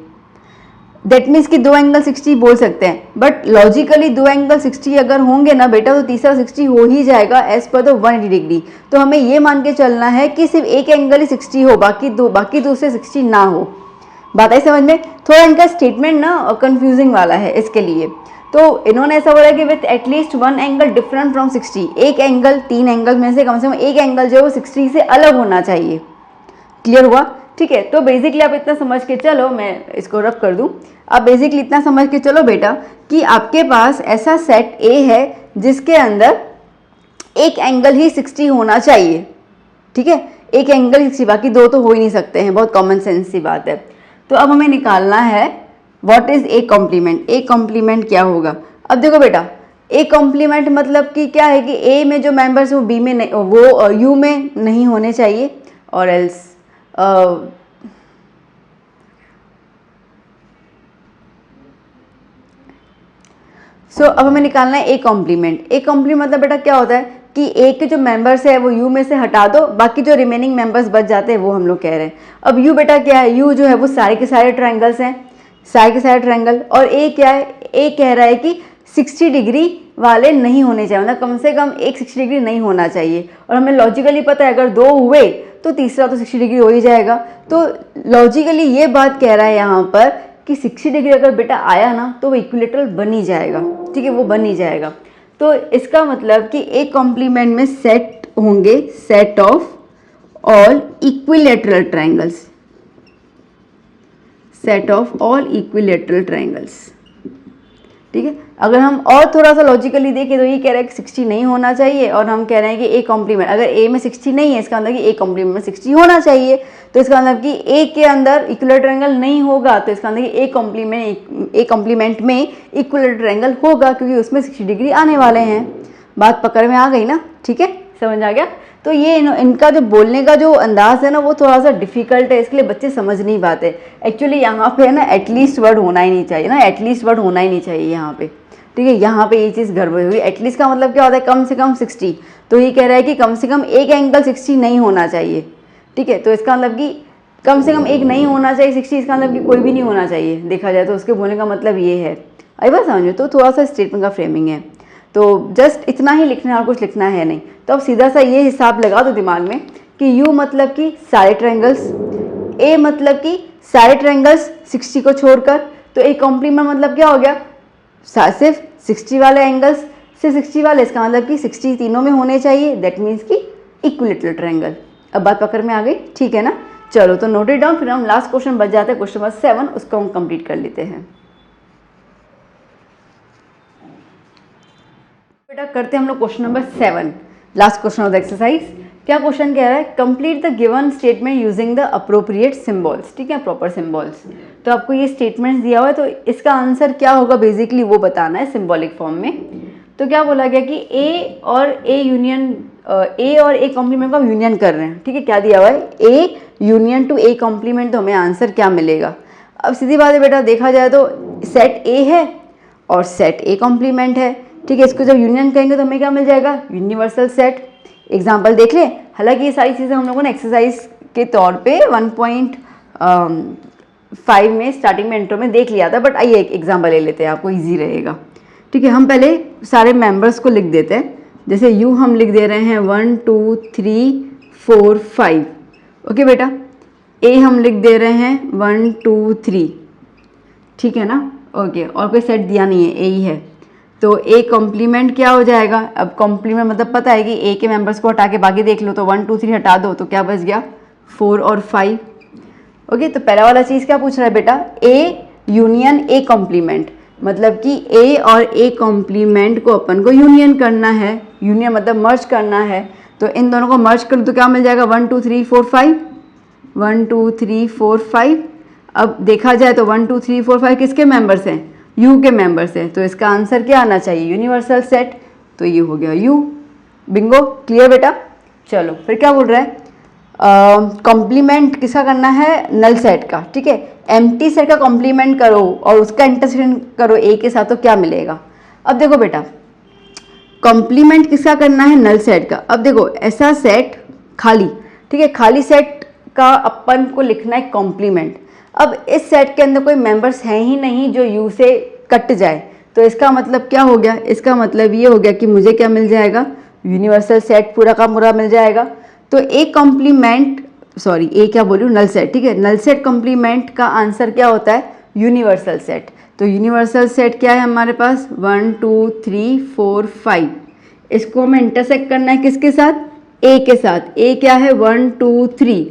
दैट मीन्स कि दो एंगल 60 बोल सकते हैं, बट लॉजिकली दो एंगल 60 अगर होंगे ना बेटा, तो तीसरा 60 हो ही जाएगा एज पर द 180 डिग्री। तो हमें ये मान के चलना है कि सिर्फ एक एंगल ही 60 हो, बाकी दूसरे 60 ना हो। बात आई समझ में? थोड़ा इनका स्टेटमेंट ना कंफ्यूजिंग वाला है, इसके लिए। तो इन्होंने ऐसा बोला कि with at least one angle different from 60, एक एंगल, 3 एंगल में से कम एक एंगल जो है वो 60 से अलग होना चाहिए। क्लियर हुआ? ठीक है, तो बेसिकली आप इतना समझ के चलो, मैं इसको रब कर दूं, आप बेसिकली इतना समझ के चलो बेटा कि आपके पास ऐसा सेट ए है जिसके अंदर एक एंगल ही 60 होना चाहिए। ठीक है, एक एंगल 60, बाकी दो तो हो ही नहीं सकते हैं, बहुत कॉमन सेंस सी बात है। तो अब हमें निकालना है what is A complement. A complement क्या होगा? अब देखो बेटा, ए कॉम्प्लीमेंट मतलब कि क्या है कि ए में जो मेंबर्स वो बी में नहीं, वो यू में नहीं होने चाहिए, और एल्स अब हमें निकालना है ए कॉम्प्लीमेंट। ए कॉम्प्लीमेंट मतलब बेटा क्या होता है कि ए के जो मेंबर्स है वो यू में से हटा दो, बाकी जो रिमेनिंग मेंबर्स बच जाते हैं वो हम लोग कह रहे हैं। अब यू बेटा क्या है? यू जो है वो सारे के सारे ट्रायंगल्स हैं, सारे के सारे ट्रायंगल। और ए क्या है? ए कह रहा है कि 60 डिग्री वाले नहीं होने चाहिए, मतलब कम से कम एक 60 डिग्री नहीं होना चाहिए। और हमें लॉजिकली पता है अगर दो हुए तो तीसरा तो 60 डिग्री हो ही जाएगा। तो लॉजिकली ये बात कह रहा है यहाँ पर कि 60 डिग्री अगर बेटा आया ना तो वो इक्विलेटरल बन ही जाएगा। ठीक है, वो बन ही जाएगा। तो इसका मतलब कि ए कॉम्प्लीमेंट में सेट होंगे set of all equilateral triangles, set of all equilateral triangles. ठीक है, अगर हम और थोड़ा सा लॉजिकली देखें तो ये कह रहा है कि 60 नहीं होना चाहिए, और हम कह रहे हैं कि ए कॉम्प्लीमेंट, अगर ए में 60 नहीं है इसका मतलब कि ए कॉम्प्लीमेंट में 60 होना चाहिए। तो इसका मतलब कि ए के अंदर इक्विलेटरल ट्रायंगल नहीं होगा, तो इसका मतलब कि ए कॉम्प्लीमेंट में इक्विलेटरल ट्रायंगल होगा, क्योंकि उसमें 60 डिग्री आने वाले हैं। बात पकड़ में आ गई ना? ठीक है, समझ आ गया? तो ये इनका जो बोलने का जो अंदाज है ना वो थोड़ा सा डिफिकल्ट है, इसके लिए बच्चे समझ नहीं पाते। एक्चुअली यहाँ पे है ना एटलीस्ट वर्ड होना ही नहीं चाहिए ना, एटलीस्ट वर्ड होना ही नहीं चाहिए यहाँ पे। ठीक है, यहाँ पे ये चीज़ गड़बड़ हुई। एटलीस्ट का मतलब क्या होता है? कम से कम 60। तो ये कह रहा है कि कम से कम एक एंगल 60 नहीं होना चाहिए। ठीक है, तो इसका मतलब कि कम से कम एक नहीं होना चाहिए 60, इसका मतलब कि कोई भी नहीं होना चाहिए देखा जाए तो। उसके बोलने का मतलब ये है। आई बात समझ में? तो थोड़ा सा स्टेटमेंट का फ्रेमिंग है, तो जस्ट इतना ही लिखना है और कुछ लिखना है नहीं। तो अब सीधा सा ये हिसाब लगा दो दिमाग में कि यू मतलब कि सारे ट्रायंगल्स, ए मतलब कि सारे ट्रायंगल्स 60 को छोड़कर। तो ए कॉम्प्लीमेंट मतलब क्या हो गया? सिर्फ 60 वाले एंगल्स से 60 वाले, इसका मतलब कि 60 तीनों में होने चाहिए, दैट मीन्स कि इक्विलेटरल ट्रायंगल। अब बात पकड़ में आ गई? ठीक है ना? चलो तो नोट इट डाउन, फिर हम लास्ट क्वेश्चन बच जाते हैं, क्वेश्चन नंबर 7, उसको हम कंप्लीट कर लेते हैं। बेटा करते हैं हम लोग question number 7, last question of the exercise. क्या क्वेश्चन कह रहा है? Complete the given statement using the appropriate symbols. ठीक है, प्रॉपर सिंबल्स। तो आपको ये स्टेटमेंट्स दिया हुआ है, तो इसका आंसर क्या होगा बेसिकली वो बताना है सिंबॉलिक फॉर्म में। तो क्या बोला गया कि ए और ए कॉम्प्लीमेंट का यूनियन कर रहे हैं। ठीक है, क्या दिया हुआ है? A union to A complement. तो हमें आंसर क्या मिलेगा? अब सीधी बात है बेटा, देखा जाए तो सेट ए है और सेट ए कॉम्प्लीमेंट है। ठीक है, इसको जब यूनियन करेंगे तो हमें क्या मिल जाएगा? Universal set. एग्जाम्पल देख लें, हालांकि ये सारी चीज़ें हम लोगों ने एक्सरसाइज के तौर पे 1.5 में स्टार्टिंग में इंट्रो में देख लिया था, बट आइए एक एग्जाम्पल ले लेते हैं, आपको इजी रहेगा। ठीक है, हम पहले सारे मेंबर्स को लिख देते हैं। जैसे यू हम लिख दे रहे हैं 1 2 3 4 5। ओके बेटा, ए हम लिख दे रहे हैं 1 2 3। ठीक है ना? ओके, और कोई सेट दिया नहीं है, ए ही है। तो ए कॉम्प्लीमेंट क्या हो जाएगा? अब कॉम्प्लीमेंट मतलब पता है कि ए के मेंबर्स को हटा के बाकी देख लो, तो 1 2 3 हटा दो तो क्या बच गया? 4 और 5। ओके, तो पहला वाला चीज़ क्या पूछ रहा है बेटा? ए यूनियन ए कॉम्प्लीमेंट, मतलब कि ए और ए कॉम्प्लीमेंट को अपन को यूनियन करना है। यूनियन मतलब मर्ज करना है। तो इन दोनों को मर्ज कर तो क्या मिल जाएगा? 1 2 3 4 5, 1 2 3 4 5। अब देखा जाए तो 1 2 3 4 5 किसके मेंबर्स हैं? यू के मेंबर्स हैं। तो इसका आंसर क्या आना चाहिए? Universal set. तो ये हो गया यू। बिंगो, क्लियर बेटा? चलो फिर क्या बोल रहा है? कॉम्प्लीमेंट किसका करना है? नल सेट का। ठीक है, एम्प्टी सेट का कॉम्प्लीमेंट करो और उसका इंटरसेक्शन करो ए के साथ, तो क्या मिलेगा? अब देखो बेटा, कॉम्प्लीमेंट किसका करना है? नल सेट का। अब देखो ऐसा सेट खाली, ठीक है, खाली सेट का अपन को लिखना है कॉम्प्लीमेंट। अब इस सेट के अंदर कोई मेंबर्स हैं ही नहीं जो यू से कट जाए, तो इसका मतलब क्या हो गया? इसका मतलब ये हो गया कि मुझे क्या मिल जाएगा? यूनिवर्सल सेट पूरा का पूरा मिल जाएगा। तो ए कॉम्प्लीमेंट, नल सेट। ठीक है, नल सेट कॉम्प्लीमेंट का आंसर क्या होता है? Universal set. तो तो यूनिवर्सल सेट क्या है हमारे पास 1 2 3 4 5। इसको हमें इंटरसेक्ट करना है किसके साथ, ए के साथ। ए क्या है 1 2 3,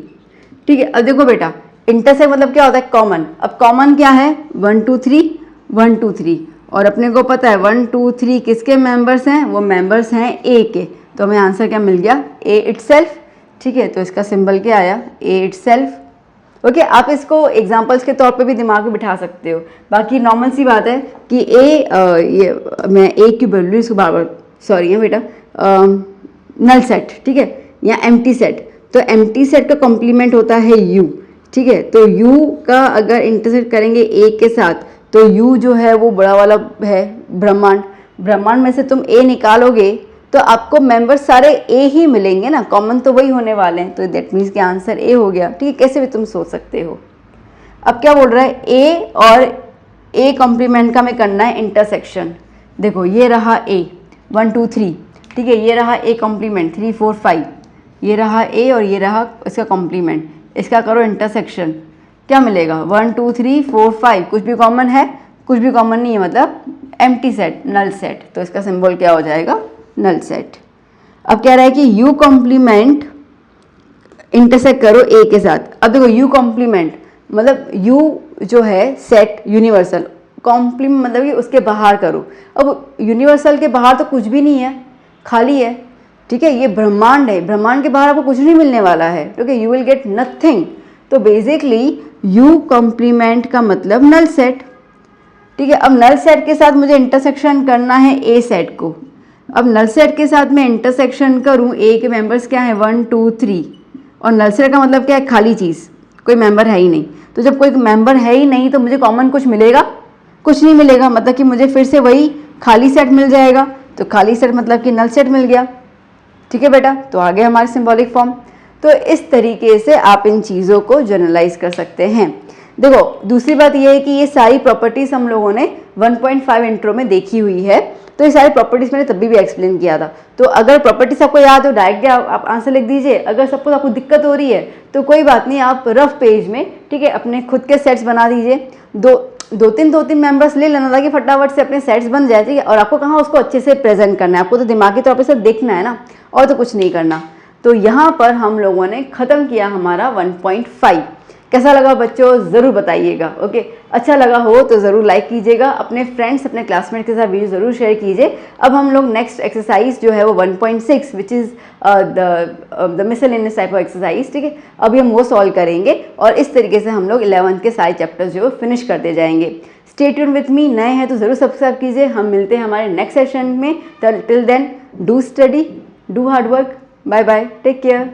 ठीक है। अब देखो बेटा इंटरसेक्ट मतलब क्या होता है, कॉमन। अब कॉमन क्या है 1 2 3 1 2 3, और अपने को पता है 1 2 3 किसके मेंबर्स हैं, वो मेंबर्स हैं ए के। तो हमें आंसर क्या मिल गया, ए इटसेल्फ, ठीक है। तो इसका सिंबल क्या आया, ए इटसेल्फ। ओके, आप इसको एग्जांपल्स के तौर पे भी दिमाग में बिठा सकते हो। बाकी नॉर्मल सी बात है कि ये मैं ए की वैल्यू इसको बार बार, सॉरी है बेटा, नल सेट, ठीक है, या एम्प्टी सेट। तो एम्प्टी सेट का कॉम्प्लीमेंट होता है यू, ठीक है। तो यू का अगर इंटरसेक्ट करेंगे ए के साथ तो यू जो है वो बड़ा वाला है ब्रह्मांड। ब्रह्मांड में से तुम ए निकालोगे तो आपको मेंबर सारे ए ही मिलेंगे ना, कॉमन तो वही होने वाले हैं। तो दैट मीन्स कि आंसर ए हो गया, ठीक है। कैसे भी तुम सोच सकते हो। अब क्या बोल रहा है, ए और ए कॉम्प्लीमेंट का हमें करना है इंटरसेक्शन। देखो ये रहा ए 1 2 3, ठीक है, ये रहा ए कॉम्प्लीमेंट 3 4 5, ये रहा ए और ये रहा इसका कॉम्प्लीमेंट। इसका करो इंटरसेक्शन, क्या मिलेगा 1 2 3 4 5, कुछ भी कॉमन है, कुछ भी कॉमन नहीं है, मतलब एम्प्टी सेट, नल सेट। तो इसका सिंबल क्या हो जाएगा, नल सेट। अब कह रहा है कि यू कॉम्प्लीमेंट इंटरसेक्ट करो ए के साथ। अब देखो यू कॉम्प्लीमेंट मतलब यू जो है सेट यूनिवर्सल, कॉम्प्लीमेंट मतलब कि उसके बाहर करो। अब यूनिवर्सल के बाहर तो कुछ भी नहीं है, खाली है, ठीक है। ये ब्रह्मांड है, ब्रह्मांड के बाहर आपको कुछ नहीं मिलने वाला है, क्योंकि यू विल गेट नथिंग। तो बेसिकली यू कॉम्प्लीमेंट का मतलब नल सेट, ठीक है। अब नल सेट के साथ मुझे इंटरसेक्शन करना है ए सेट को। अब नल सेट के साथ मैं इंटरसेक्शन करूं, ए के मेंबर्स क्या हैं 1 2 3, और नल सेट का मतलब क्या है, खाली चीज़, कोई मेंबर है ही नहीं। तो जब कोई मेंबर है ही नहीं तो मुझे कॉमन कुछ मिलेगा, कुछ नहीं मिलेगा, मतलब कि मुझे फिर से वही खाली सेट मिल जाएगा। तो खाली सेट मतलब कि नल सेट मिल गया, ठीक है बेटा। तो आगे हमारे सिंबॉलिक फॉर्म। तो इस तरीके से आप इन चीज़ों को जनरलाइज कर सकते हैं। देखो दूसरी बात यह है कि ये सारी प्रॉपर्टीज हम लोगों ने 1.5 इंट्रो में देखी हुई है। तो ये सारी प्रॉपर्टीज मैंने तभी भी एक्सप्लेन किया था। तो अगर प्रॉपर्टीज आपको याद हो डायरेक्टली आप आंसर लिख दीजिए। अगर सपोज आपको दिक्कत हो रही है तो कोई बात नहीं, आप रफ पेज में, ठीक है, अपने खुद के सेट्स बना दीजिए। दो तीन मेंबर्स ले लेना ताकि फटाफट से अपने सेट्स बन जाए, ठीक है। और आपको कहाँ उसको अच्छे से प्रेजेंट करना है, आपको तो दिमागी तौर पर सिर्फ देखना है ना, और तो कुछ नहीं करना। तो यहाँ पर हम लोगों ने ख़त्म किया हमारा 1.5। कैसा लगा बच्चों, ज़रूर बताइएगा। ओके, अच्छा लगा हो तो ज़रूर लाइक कीजिएगा, अपने फ्रेंड्स अपने क्लासमेट के साथ वीडियो ज़रूर शेयर कीजिए। अब हम लोग नेक्स्ट एक्सरसाइज जो है वो 1.6 which is the miscellaneous type of exercise, ठीक है, अभी हम वो सॉल्व करेंगे। और इस तरीके से हम लोग 11th के सारे चैप्टर्स जो है फिनिश करते जाएंगे। स्टे ट्यून विथ मी, नए हैं तो ज़रूर सब्सक्राइब कीजिए। हम मिलते हैं हमारे नेक्स्ट सेशन में। Till then do study, do hard work. Bye bye, take care.